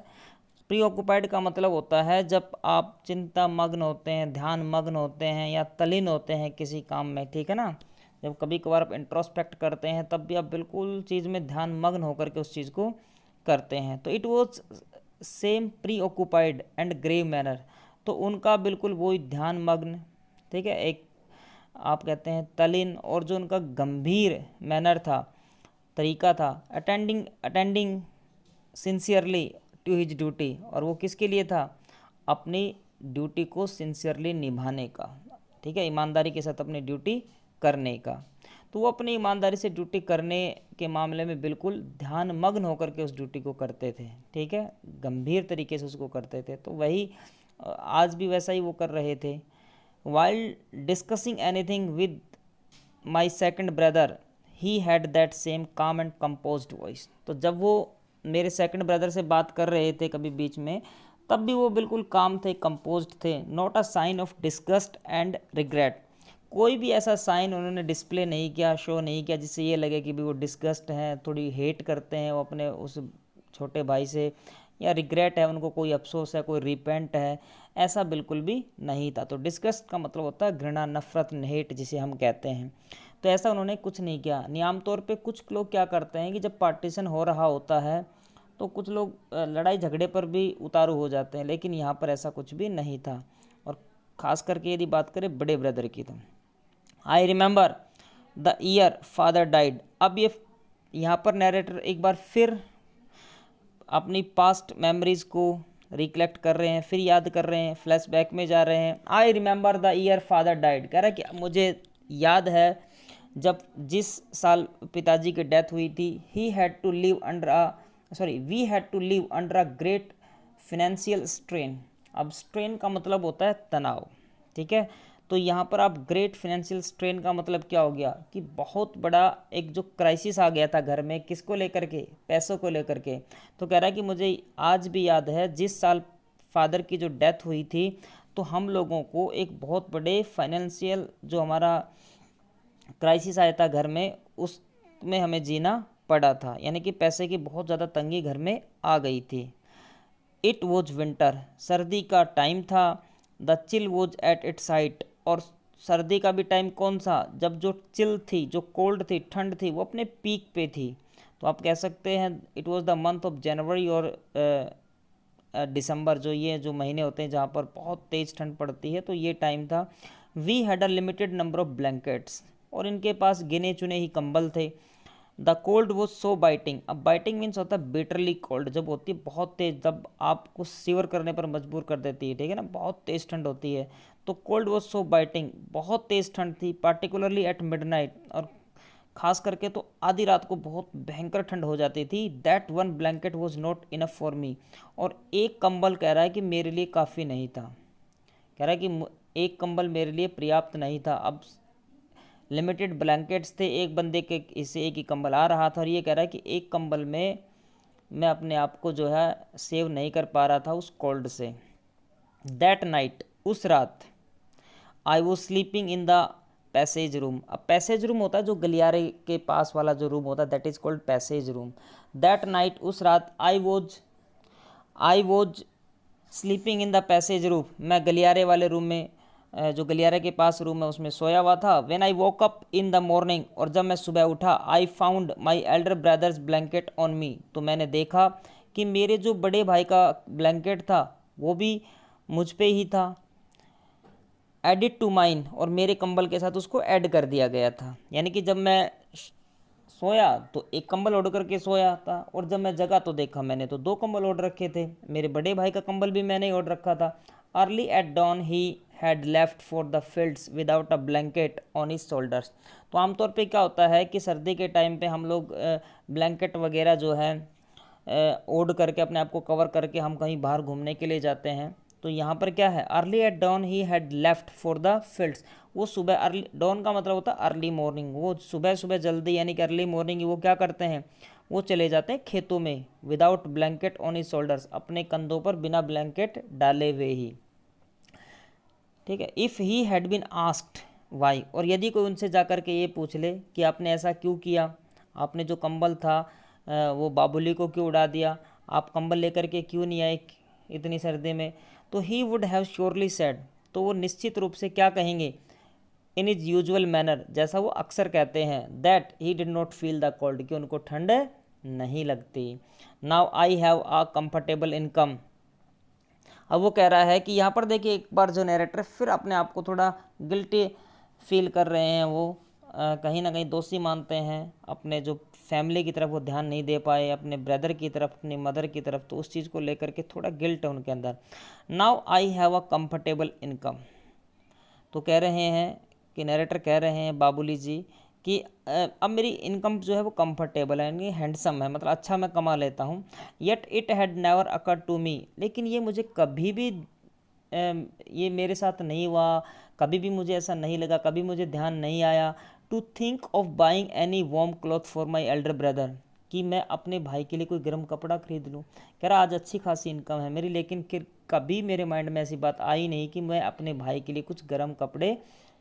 प्री ऑक्यूपाइड का मतलब होता है जब आप चिंता मग्न होते हैं, ध्यान मग्न होते हैं या तल्लीन होते हैं किसी काम में, ठीक है ना, जब कभी कभार आप इंट्रोस्पेक्ट करते हैं तब भी आप बिल्कुल चीज़ में ध्यान मग्न होकर के उस चीज़ को करते हैं। तो it was same preoccupied and grave manner, तो उनका बिल्कुल वही ध्यान मग्न, ठीक है, एक आप कहते हैं तल्लीन, और जो उनका गंभीर मैनर था, तरीका था, attending sincerely to his duty, और वो किसके लिए था, अपनी ड्यूटी को सिंसियरली निभाने का, ठीक है, ईमानदारी के साथ अपनी ड्यूटी करने का। तो वो अपनी ईमानदारी से ड्यूटी करने के मामले में बिल्कुल ध्यान मग्न होकर के उस ड्यूटी को करते थे, ठीक है, गंभीर तरीके से उसको करते थे। तो वही आज भी वैसा ही वो कर रहे थे। While discussing anything with my second brother he had that same काम एंड कंपोज्ड वॉइस, तो जब वो मेरे सेकंड ब्रदर से बात कर रहे थे कभी बीच में, तब भी वो बिल्कुल काम थे, कंपोज्ड थे। Not a sign of disgust and regret, कोई भी ऐसा साइन उन्होंने डिस्प्ले नहीं किया, शो नहीं किया जिससे ये लगे कि भी वो डिस्गस्ट हैं, थोड़ी हेट करते हैं वो अपने उस छोटे भाई से, या रिग्रेट है, उनको कोई अफसोस है, कोई रिपेंट है, ऐसा बिल्कुल भी नहीं था। तो डिस्गस्ट का मतलब होता है घृणा, नफरत, हेट जिसे हम कहते हैं। तो ऐसा उन्होंने कुछ नहीं किया। आम तौर पे कुछ लोग क्या करते हैं कि जब पार्टीशन हो रहा होता है तो कुछ लोग लड़ाई झगड़े पर भी उतारू हो जाते हैं, लेकिन यहाँ पर ऐसा कुछ भी नहीं था। और ख़ास करके यदि बात करें बड़े ब्रदर की, तो I remember the year father died. अब ये यहाँ पर नैरेटर एक बार फिर अपनी पास्ट मेमोरीज को रिकलेक्ट कर रहे हैं, फिर याद कर रहे हैं, फ्लैशबैक में जा रहे हैं। I remember the year father died, कह रहा है कि मुझे याद है जब जिस साल पिताजी की डेथ हुई थी। We had to live under a great financial strain. अब स्ट्रेन का मतलब होता है तनाव, ठीक है। तो यहाँ पर आप ग्रेट फिनेंशियल स्ट्रेन का मतलब क्या हो गया कि बहुत बड़ा एक जो क्राइसिस आ गया था घर में, किसको लेकर के, पैसों को लेकर के। तो कह रहा है कि मुझे आज भी याद है जिस साल फादर की जो डेथ हुई थी, तो हम लोगों को एक बहुत बड़े फाइनेंशियल जो हमारा क्राइसिस आया था घर में, उसमें हमें जीना पड़ा था, यानी कि पैसे की बहुत ज़्यादा तंगी घर में आ गई थी। इट वॉज विंटर, सर्दी का टाइम था। The chill was at its height, और सर्दी का भी टाइम कौन सा, जब जो चिल थी, जो कोल्ड थी, ठंड थी, वो अपने पीक पे थी। तो आप कह सकते हैं it was the month of January और दिसंबर, जो ये जो महीने होते हैं जहाँ पर बहुत तेज़ ठंड पड़ती है, तो ये टाइम था। We had a limited number of blankets, और इनके पास गिने चुने ही कंबल थे। The cold was so biting. अब बाइटिंग मीन्स होता है बिटरली कोल्ड, जब होती है बहुत तेज़, जब आपको सीवर करने पर मजबूर कर देती है, ठीक है ना, बहुत तेज़ ठंड होती है। तो कोल्ड वॉज सो बाइटिंग, बहुत तेज़ ठंड थी, पार्टिकुलरली एट मिडनाइट, और खास करके तो आधी रात को बहुत भयंकर ठंड हो जाती थी। That one blanket was not enough for me, और एक कंबल कह रहा है कि मेरे लिए काफ़ी नहीं था। कह रहा है कि एक कंबल मेरे लिए पर्याप्त नहीं था। अब लिमिटेड ब्लैंकेट्स थे, एक बंदे के इससे एक ही कंबल आ रहा था, और ये कह रहा है कि एक कंबल में मैं अपने आप को जो है सेव नहीं कर पा रहा था उस कोल्ड से। दैट नाइट, उस रात, I was sleeping in the passage room. अब पैसेज रूम होता है जो गलियारे के पास वाला जो रूम होता है, that is called passage room. That night, उस रात, I was sleeping in the passage room, मैं गलियारे वाले रूम में, जो गलियारे के पास रूम है उसमें सोया हुआ था। When I woke up in the morning, और जब मैं सुबह उठा, I found my elder brothers blanket on me, तो मैंने देखा कि मेरे जो बड़े भाई का ब्लैंकेट था वो भी मुझ पे ही था। एडिड टू माइन, और मेरे कंबल के साथ उसको ऐड कर दिया गया था। यानी कि जब मैं सोया तो एक कंबल ओढ़ करके सोया था, और जब मैं जगा तो देखा मैंने तो दो कंबल ओढ़ रखे थे। मेरे बड़े भाई का कंबल भी मैंने ही ओढ़ रखा था। Early at dawn he had left for the fields without a blanket on his shoulders. तो आमतौर पे क्या होता है कि सर्दी के टाइम पे हम लोग ब्लैंकेट वगैरह जो है ओढ़ करके अपने आप को कवर करके हम कहीं बाहर घूमने के लिए जाते हैं। तो यहाँ पर क्या है, early at dawn he had left for the fields, वो सुबह, अर्ली, डॉन का मतलब होता है अर्ली मॉर्निंग, वो सुबह सुबह जल्दी, यानी कि अर्ली मॉर्निंग वो क्या करते हैं, वो चले जाते हैं खेतों में। Without blanket on his shoulders, अपने कंधों पर बिना ब्लैंकेट डाले हुए ही, ठीक है। If he had been asked why, और यदि कोई उनसे जा कर के ये पूछ ले कि आपने ऐसा क्यों किया, आपने जो कंबल था वो बाबुली को क्यों उड़ा दिया, आप कंबल लेकर के क्यों नहीं आए इतनी सर्दी में, तो he would have surely said, तो वो निश्चित रूप से क्या कहेंगे, इन इज यूजुअल मैनर, जैसा वो अक्सर कहते हैं, that he did not feel the cold, कि उनको ठंड नहीं लगती। Now I have a comfortable income. अब वो कह रहा है कि यहाँ पर देखिए एक बार जो नैरेटर फिर अपने आप को थोड़ा गिल्टी फील कर रहे हैं, वो कहीं ना कहीं दोषी मानते हैं, अपने जो फैमिली की तरफ वो ध्यान नहीं दे पाए, अपने ब्रदर की तरफ, अपनी मदर की तरफ, तो उस चीज़ को लेकर के थोड़ा गिल्ट है उनके अंदर। Now I have a comfortable income, तो कह रहे हैं कि नैरेटर कह रहे हैं बाबूली जी कि अब मेरी इनकम जो है वो कंफर्टेबल है, यानी हैंडसम है, मतलब अच्छा मैं कमा लेता हूँ। Yet it had never occur to me, लेकिन ये मुझे कभी भी ये मेरे साथ नहीं हुआ, कभी भी मुझे ऐसा नहीं लगा, कभी मुझे ध्यान नहीं आया, to think of buying any warm cloth for my elder brother, कि मैं अपने भाई के लिए कोई गर्म कपड़ा खरीद लूँ। कह रहा आज अच्छी खासी इनकम है मेरी, लेकिन फिर कभी मेरे माइंड में ऐसी बात आई नहीं कि मैं अपने भाई के लिए कुछ गर्म कपड़े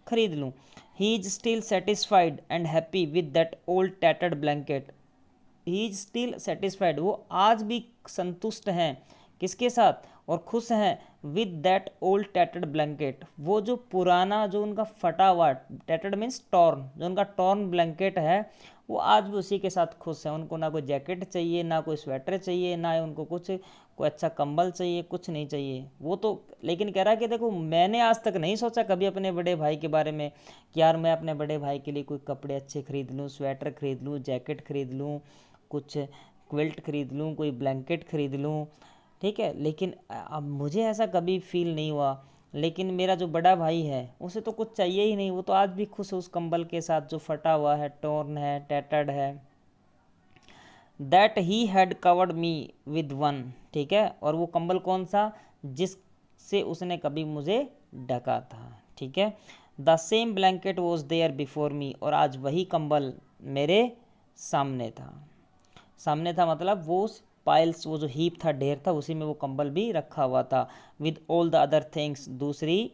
खरीद लूँ। He is still satisfied and happy with that old tattered blanket, he is still satisfied, वो आज भी संतुष्ट हैं किसके साथ और खुश हैं with that old tattered blanket, वो जो पुराना जो उनका फटा हुआ, टैटर्ड मीन्स टॉर्न, जो उनका टॉर्न ब्लैंकेट है वो आज भी उसी के साथ खुश है। उनको ना कोई जैकेट चाहिए, ना कोई स्वेटर चाहिए, ना उनको कुछ कोई अच्छा कंबल चाहिए, कुछ नहीं चाहिए वो तो। लेकिन कह रहा है कि देखो मैंने आज तक नहीं सोचा कभी अपने बड़े भाई के बारे में कि यार मैं अपने बड़े भाई के लिए कोई कपड़े अच्छे खरीद लूँ, स्वेटर खरीद लूँ, जैकेट खरीद लूँ, कुछ क्विल्ट खरीद लूँ, कोई ब्लैंकेट खरीद लूँ, ठीक है। लेकिन अब मुझे ऐसा कभी फील नहीं हुआ। लेकिन मेरा जो बड़ा भाई है उसे तो कुछ चाहिए ही नहीं, वो तो आज भी खुश है उस कंबल के साथ जो फटा हुआ है, टॉर्न है, टैटर्ड है। That he had covered me with one, ठीक है। और वो कंबल कौन सा, जिससे उसने कभी मुझे ढका था, ठीक है। The same blanket was there before me, और आज वही कंबल मेरे सामने था। सामने था मतलब वो पाइल्स, वो जो हीप था, ढेर था, उसी में वो कंबल भी रखा हुआ था। With all the other things, दूसरी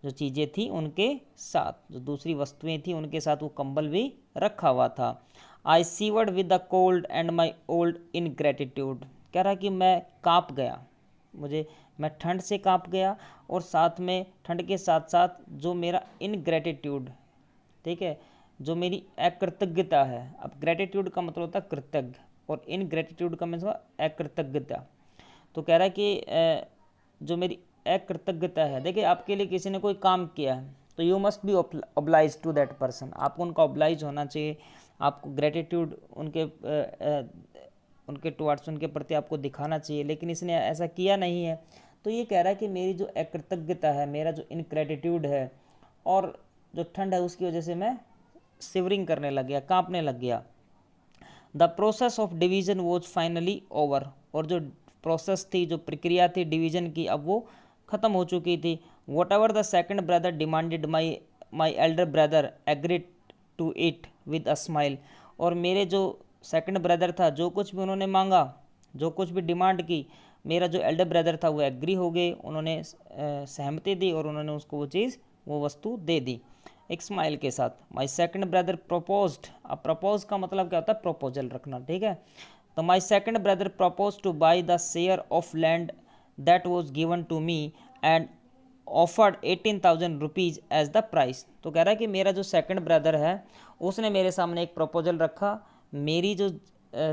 जो चीज़ें थी उनके साथ, जो दूसरी वस्तुएं थी उनके साथ वो कंबल भी रखा हुआ था। I severed with the cold and my old ingratitude, कह रहा कि मैं काँप गया, मैं ठंड से काँप गया, और साथ में ठंड के साथ साथ जो मेरा इनग्रेटिट्यूड, ठीक है, जो मेरी अकृतज्ञता है। अब ग्रेटिट्यूड का मतलब होता है कृतज्ञ, और इनग्रेटिट्यूड का मतलब अकृतज्ञता। तो कह रहा है कि जो मेरी अकृतज्ञता है, देखिए आपके लिए किसी ने कोई काम किया है तो you must be oblige to that person, आपको उनका ऑब्लाइज होना चाहिए, आपको ग्रेटिट्यूड उनके टुवार्ड्स, उनके प्रति आपको दिखाना चाहिए। लेकिन इसने ऐसा किया नहीं है, तो ये कह रहा है कि मेरी जो अकृतज्ञता है, मेरा जो इनग्रेटिट्यूड है, और जो ठंड है उसकी वजह से मैं सिवरिंग करने लग गया, काँपने लग गया। The process of division was finally over, और जो प्रोसेस थी, जो प्रक्रिया थी डिवीज़न की, अब वो ख़त्म हो चुकी थी। Whatever the second brother demanded, my elder brother agreed to it with a smile, और मेरे जो सेकंड ब्रदर था, जो कुछ भी उन्होंने मांगा, जो कुछ भी डिमांड की, मेरा जो एल्डर ब्रदर था वो एग्री हो गए, उन्होंने सहमति दी और उन्होंने उसको वो चीज़, वो वस्तु दे दी एक स्माइल के साथ। माई सेकंड ब्रदर प्रपोज्ड, अब प्रपोज का मतलब क्या होता है, प्रपोजल रखना, ठीक है। तो my second brother propose to buy the share of land that was given to me and offered 18,000 rupees as the price. तो कह रहा है कि मेरा जो सेकंड ब्रदर है उसने मेरे सामने एक प्रपोजल रखा, मेरी जो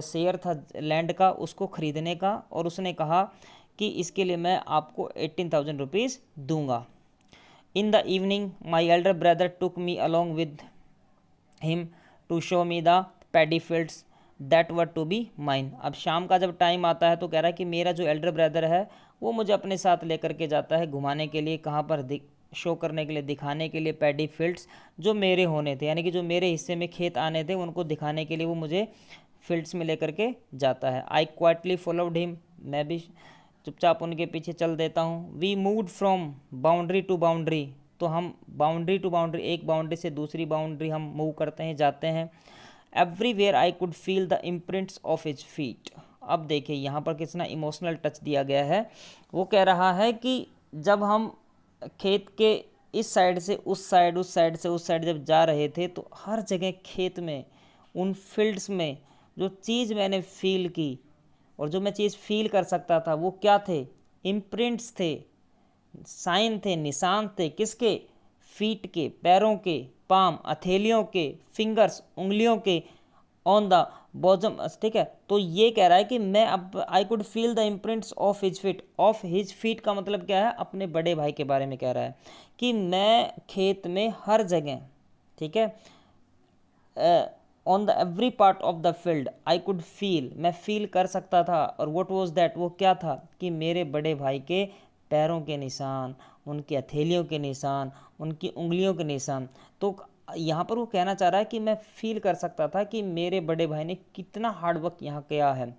शेयर था लैंड का उसको ख़रीदने का, और उसने कहा कि इसके लिए मैं आपको 18,000 रुपीज़ दूंगा। In the evening my elder brother took me along with him to show me the paddy fields that were to be mine. अब शाम का जब टाइम आता है तो कह रहा है कि मेरा जो एल्डर ब्रदर है वो मुझे अपने साथ लेकर के जाता है घुमाने के लिए, कहाँ पर, शो करने के लिए, दिखाने के लिए पैडी फील्ड्स जो मेरे होने थे, यानी कि जो मेरे हिस्से में खेत आने थे उनको दिखाने के लिए वो मुझे फील्ड्स में लेकर के जाता है। आई क्वाइटली फॉलोड हिम, मैं भी चुपचाप उनके पीछे चल देता हूँ। We moved from boundary to boundary, तो हम बाउंड्री टू बाउंड्री, एक बाउंड्री से दूसरी बाउंड्री हम मूव करते हैं, जाते हैं। Everywhere I could feel the imprints of his feet. अब देखिए यहाँ पर कितना इमोशनल टच दिया गया है। वो कह रहा है कि जब हम खेत के इस साइड से उस साइड, उस साइड से उस साइड जब जा रहे थे तो हर जगह खेत में, उन फील्ड्स में जो चीज़ मैंने फील की और जो मैं चीज़ फील कर सकता था वो क्या थे, इम्प्रिंट्स थे, साइन थे, निशान थे, किसके, फीट के, पैरों के, पाम, हथेलियों के, फिंगर्स, उंगलियों के, ऑन द बॉजम, ठीक है। तो ये कह रहा है कि मैं अब आई could feel the imprints of his feet, of his feet का मतलब क्या है, अपने बड़े भाई के बारे में कह रहा है कि मैं खेत में हर जगह, ठीक है, on the every part of the field I could feel, मैं फील कर सकता था। और व्हाट वाज दैट, वो क्या था कि मेरे बड़े भाई के पैरों के निशान, उनकी हथेलियों के निशान, उनकी उंगलियों के निशान। तो यहाँ पर वो कहना चाह रहा है कि मैं फील कर सकता था कि मेरे बड़े भाई ने कितना हार्डवर्क यहाँ किया है,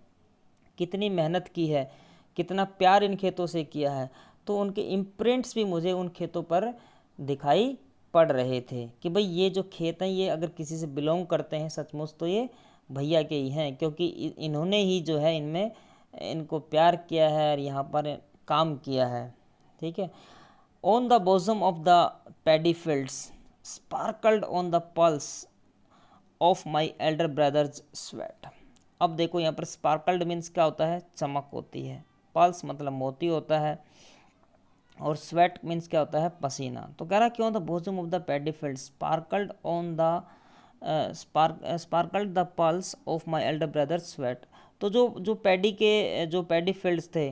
कितनी मेहनत की है, कितना प्यार इन खेतों से किया है। तो उनके इम्प्रिंट्स भी मुझे उन खेतों पर दिखाई पड़ रहे थे कि भाई ये जो खेत हैं ये अगर किसी से बिलोंग करते हैं सचमुच तो ये भैया के ही हैं, क्योंकि इन्होंने ही जो है इनमें इनको प्यार किया है और यहाँ पर काम किया है, ठीक है। On the bosom of the paddy fields sparkled on the pulse of my elder brother's sweat. अब देखो यहाँ पर स्पार्कल्ड मीन्स क्या होता है, चमक होती है, पल्स मतलब मोती होता है, और स्वेट मीन्स क्या होता है, पसीना। तो कह रहा क्यों the bosom of the paddy field sparkled on the sparkled the pulse of my elder brother sweat. तो जो पैडी फील्ड्स थे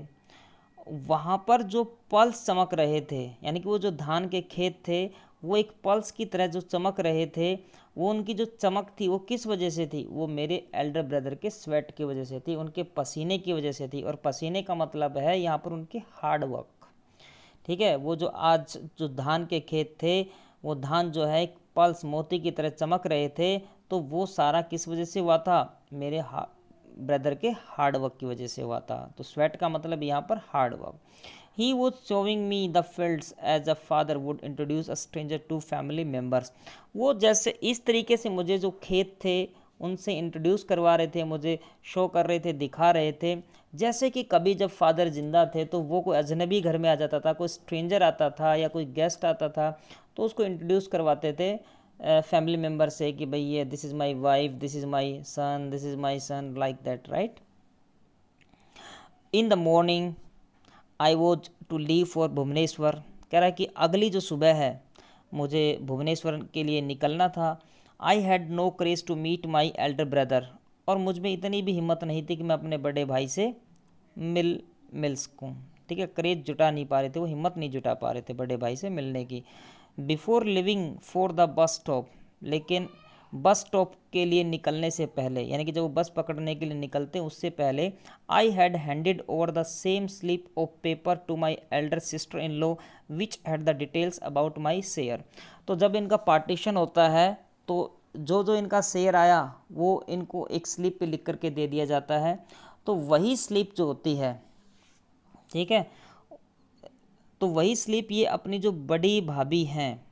वहाँ पर जो पल्स चमक रहे थे, यानी कि वो जो धान के खेत थे वो एक पल्स की तरह जो चमक रहे थे, वो उनकी जो चमक थी वो किस वजह से थी, वो मेरे एल्डर ब्रदर के स्वेट की वजह से थी, उनके पसीने की वजह से थी। और पसीने का मतलब है यहाँ पर उनके हार्ड वर्क। ठीक है, वो जो आज जो धान के खेत थे वो धान जो है एक पल्स मोती की तरह चमक रहे थे, तो वो सारा किस वजह से हुआ था, मेरे ब्रदर के हार्ड वर्क की वजह से हुआ था। तो स्वेट का मतलब यहाँ पर hard work. He was showing me the fields as a father would introduce a stranger to family members. वो जैसे इस तरीके से मुझे जो खेत थे उनसे इंट्रोड्यूस करवा रहे थे, मुझे शो कर रहे थे, दिखा रहे थे, जैसे कि कभी जब फादर जिंदा थे तो वो कोई अजनबी घर में आ जाता था, कोई स्ट्रेंजर आता था या कोई गेस्ट आता था तो उसको इंट्रोड्यूस करवाते थे फैमिली मेम्बर से कि भाई ये this is my wife, this is my son, this is my son, like that, right. In the morning I was to leave for Bhubaneswar. कह रहा है कि अगली जो सुबह है मुझे भुवनेश्वर के लिए निकलना था। I had no courage to meet my elder brother. और मुझ में इतनी भी हिम्मत नहीं थी कि मैं अपने बड़े भाई से मिल सकूँ। ठीक है, करेज जुटा नहीं पा रहे थे, वो हिम्मत नहीं जुटा पा रहे थे बड़े भाई से मिलने की। Before living for the bus stop, लेकिन बस स्टॉप के लिए निकलने से पहले, यानी कि जब वो बस पकड़ने के लिए निकलते हैं उससे पहले, I had handed over the same slip of paper to my elder sister in law which had the details about my share. तो जब इनका पार्टीशन होता है तो जो जो इनका शेयर आया वो इनको एक स्लिप पे लिख करके दे दिया जाता है। तो वही स्लिप जो होती है, ठीक है, तो वही स्लिप ये अपनी जो बड़ी भाभी हैं,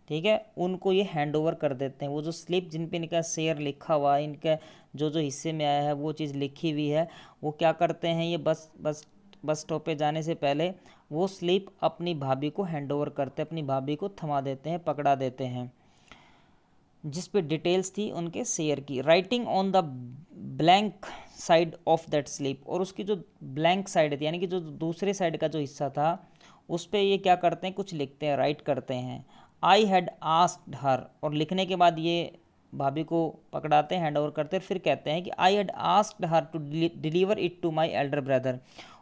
ठीक है, उनको ये हैंड ओवर कर देते हैं। वो जो स्लिप जिन पे इनका शेयर लिखा हुआ है, इनका जो जो हिस्से में आया है वो चीज़ लिखी हुई है, वो क्या करते हैं, ये बस स्टॉप पे जाने से पहले वो स्लिप अपनी भाभी को हैंड ओवर करते हैं, अपनी भाभी को थमा देते हैं, पकड़ा देते हैं, जिस पे डिटेल्स थी उनके शेयर की। Writing on the blank side of that slip, और उसकी जो ब्लैंक साइड थी यानी कि जो दूसरे साइड का जो हिस्सा था उस पर ये क्या करते हैं, कुछ लिखते हैं, राइट करते हैं। आई हैड आस्क्ड हर, और लिखने के बाद ये भाभी को पकड़ाते हैं, हैंड ओवर करते हैं, फिर कहते हैं कि I had asked her to deliver it to my elder brother,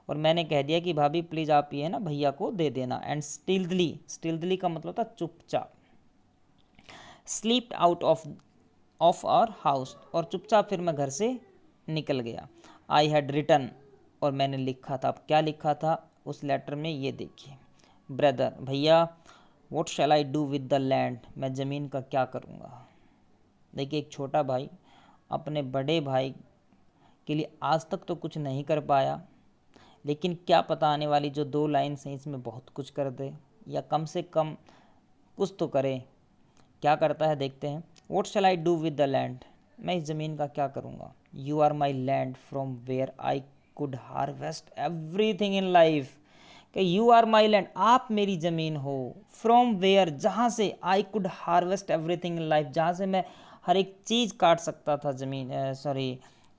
और मैंने कह दिया कि भाभी प्लीज़ आप ये ना भैया को दे देना। एंड स्टिल्थली का मतलब था चुपचाप। Slipped out of our house, और चुपचाप फिर मैं घर से निकल गया। आई हैड रिटन, और मैंने लिखा था। अब क्या लिखा था उस लेटर में, ये देखिए, ब्रदर भैया, what shall I do with the land, मैं ज़मीन का क्या करूँगा। देखिए, एक छोटा भाई अपने बड़े भाई के लिए आज तक तो कुछ नहीं कर पाया, लेकिन क्या पता आने वाली जो 2 लाइन्स हैं इसमें बहुत कुछ कर दे, या कम से कम कुछ तो करे। क्या करता है देखते हैं। What shall I do with the land, मैं इस ज़मीन का क्या करूँगा। You are my land from where I could harvest everything in life, कि यू आर माई लैंड, आप मेरी ज़मीन हो, फ्रॉम वेयर, जहाँ से, I could harvest everything in life, जहाँ से मैं हर एक चीज़ काट सकता था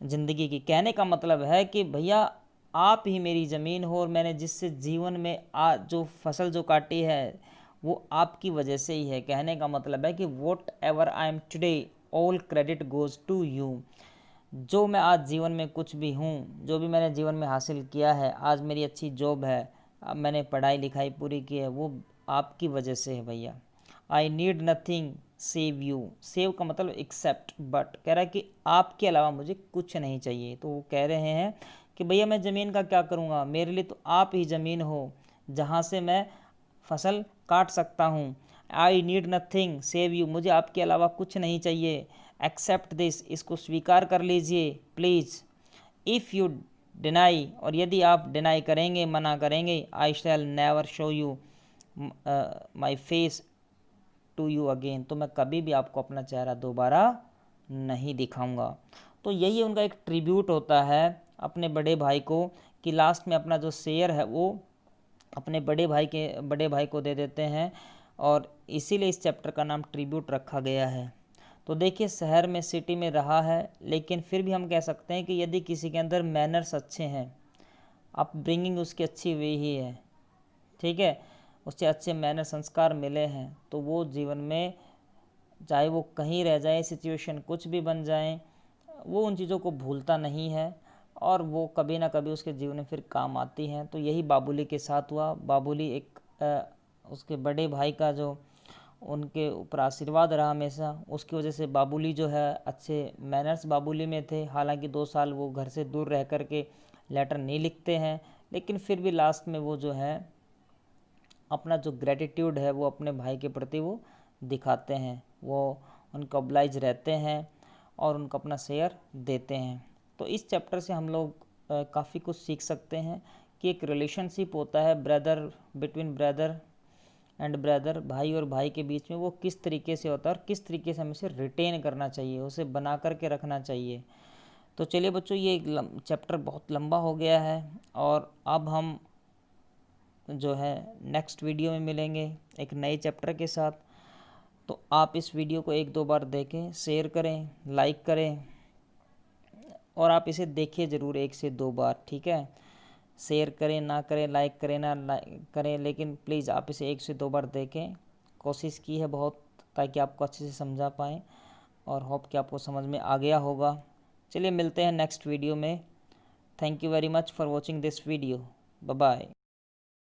ज़िंदगी की। कहने का मतलब है कि भैया आप ही मेरी ज़मीन हो, और मैंने जिससे जीवन में जो फसल जो काटी है वो आपकी वजह से ही है। कहने का मतलब है कि whatever I am today all credit goes to you. जो मैं आज जीवन में कुछ भी हूँ, जो भी मैंने जीवन में हासिल किया है, आज मेरी अच्छी जॉब है, अब मैंने पढ़ाई लिखाई पूरी की है, वो आपकी वजह से है भैया। I need nothing save you, save का मतलब एक्सेप्ट, बट कह रहा है कि आपके अलावा मुझे कुछ नहीं चाहिए। तो वो कह रहे हैं कि भैया मैं ज़मीन का क्या करूँगा, मेरे लिए तो आप ही ज़मीन हो जहाँ से मैं फसल काट सकता हूँ। I need nothing save you, मुझे आपके अलावा कुछ नहीं चाहिए। एक्सेप्ट दिस, इसको स्वीकार कर लीजिए प्लीज़। इफ़ यू डिनाई, और यदि आप डिनाई करेंगे, मना करेंगे, I shall never show you my face to you again, तो मैं कभी भी आपको अपना चेहरा दोबारा नहीं दिखाऊंगा। तो यही उनका एक ट्रिब्यूट होता है अपने बड़े भाई को, कि लास्ट में अपना जो शेयर है वो अपने बड़े भाई को दे देते हैं, और इसीलिए इस चैप्टर का नाम ट्रिब्यूट रखा गया है। तो देखिए शहर में, सिटी में रहा है, लेकिन फिर भी हम कह सकते हैं कि यदि किसी के अंदर मैनर्स अच्छे हैं, अपब्रिंगिंग उसकी अच्छी हुई ही है, ठीक है, उससे अच्छे मैनर संस्कार मिले हैं, तो वो जीवन में चाहे वो कहीं रह जाए, सिचुएशन कुछ भी बन जाए, वो उन चीज़ों को भूलता नहीं है और वो कभी ना कभी उसके जीवन में फिर काम आती हैं। तो यही बाबुली के साथ हुआ। बाबुली एक उसके बड़े भाई का जो उनके ऊपर आशीर्वाद रहा हमेशा, उसकी वजह से बाबुली जो है अच्छे मैनर्स बाबुली में थे। हालांकि 2 साल वो घर से दूर रह कर के लेटर नहीं लिखते हैं, लेकिन फिर भी लास्ट में वो जो है अपना जो ग्रेटिट्यूड है वो अपने भाई के प्रति वो दिखाते हैं, वो उनका ऑब्लाइज रहते हैं और उनको अपना शेयर देते हैं। तो इस चैप्टर से हम लोग काफ़ी कुछ सीख सकते हैं कि एक रिलेशनशिप होता है brother, between brother and brother, भाई और भाई के बीच में, वो किस तरीके से होता है और किस तरीके से हमें उसे रिटेन करना चाहिए, उसे बना करके रखना चाहिए। तो चलिए बच्चों, ये चैप्टर बहुत लंबा हो गया है और अब हम जो है नेक्स्ट वीडियो में मिलेंगे एक नए चैप्टर के साथ। तो आप इस वीडियो को 1-2 बार देखें, शेयर करें, लाइक करें और आप इसे देखिए ज़रूर 1 से 2 बार, ठीक है। शेयर करें ना करें, लाइक करें ना करें, लेकिन प्लीज़ आप इसे 1 से 2 बार देखें। कोशिश की है बहुत ताकि आपको अच्छे से समझा पाएँ और होप कि आपको समझ में आ गया होगा। चलिए मिलते हैं नेक्स्ट वीडियो में। Thank you very much for watching this video. Bye bye.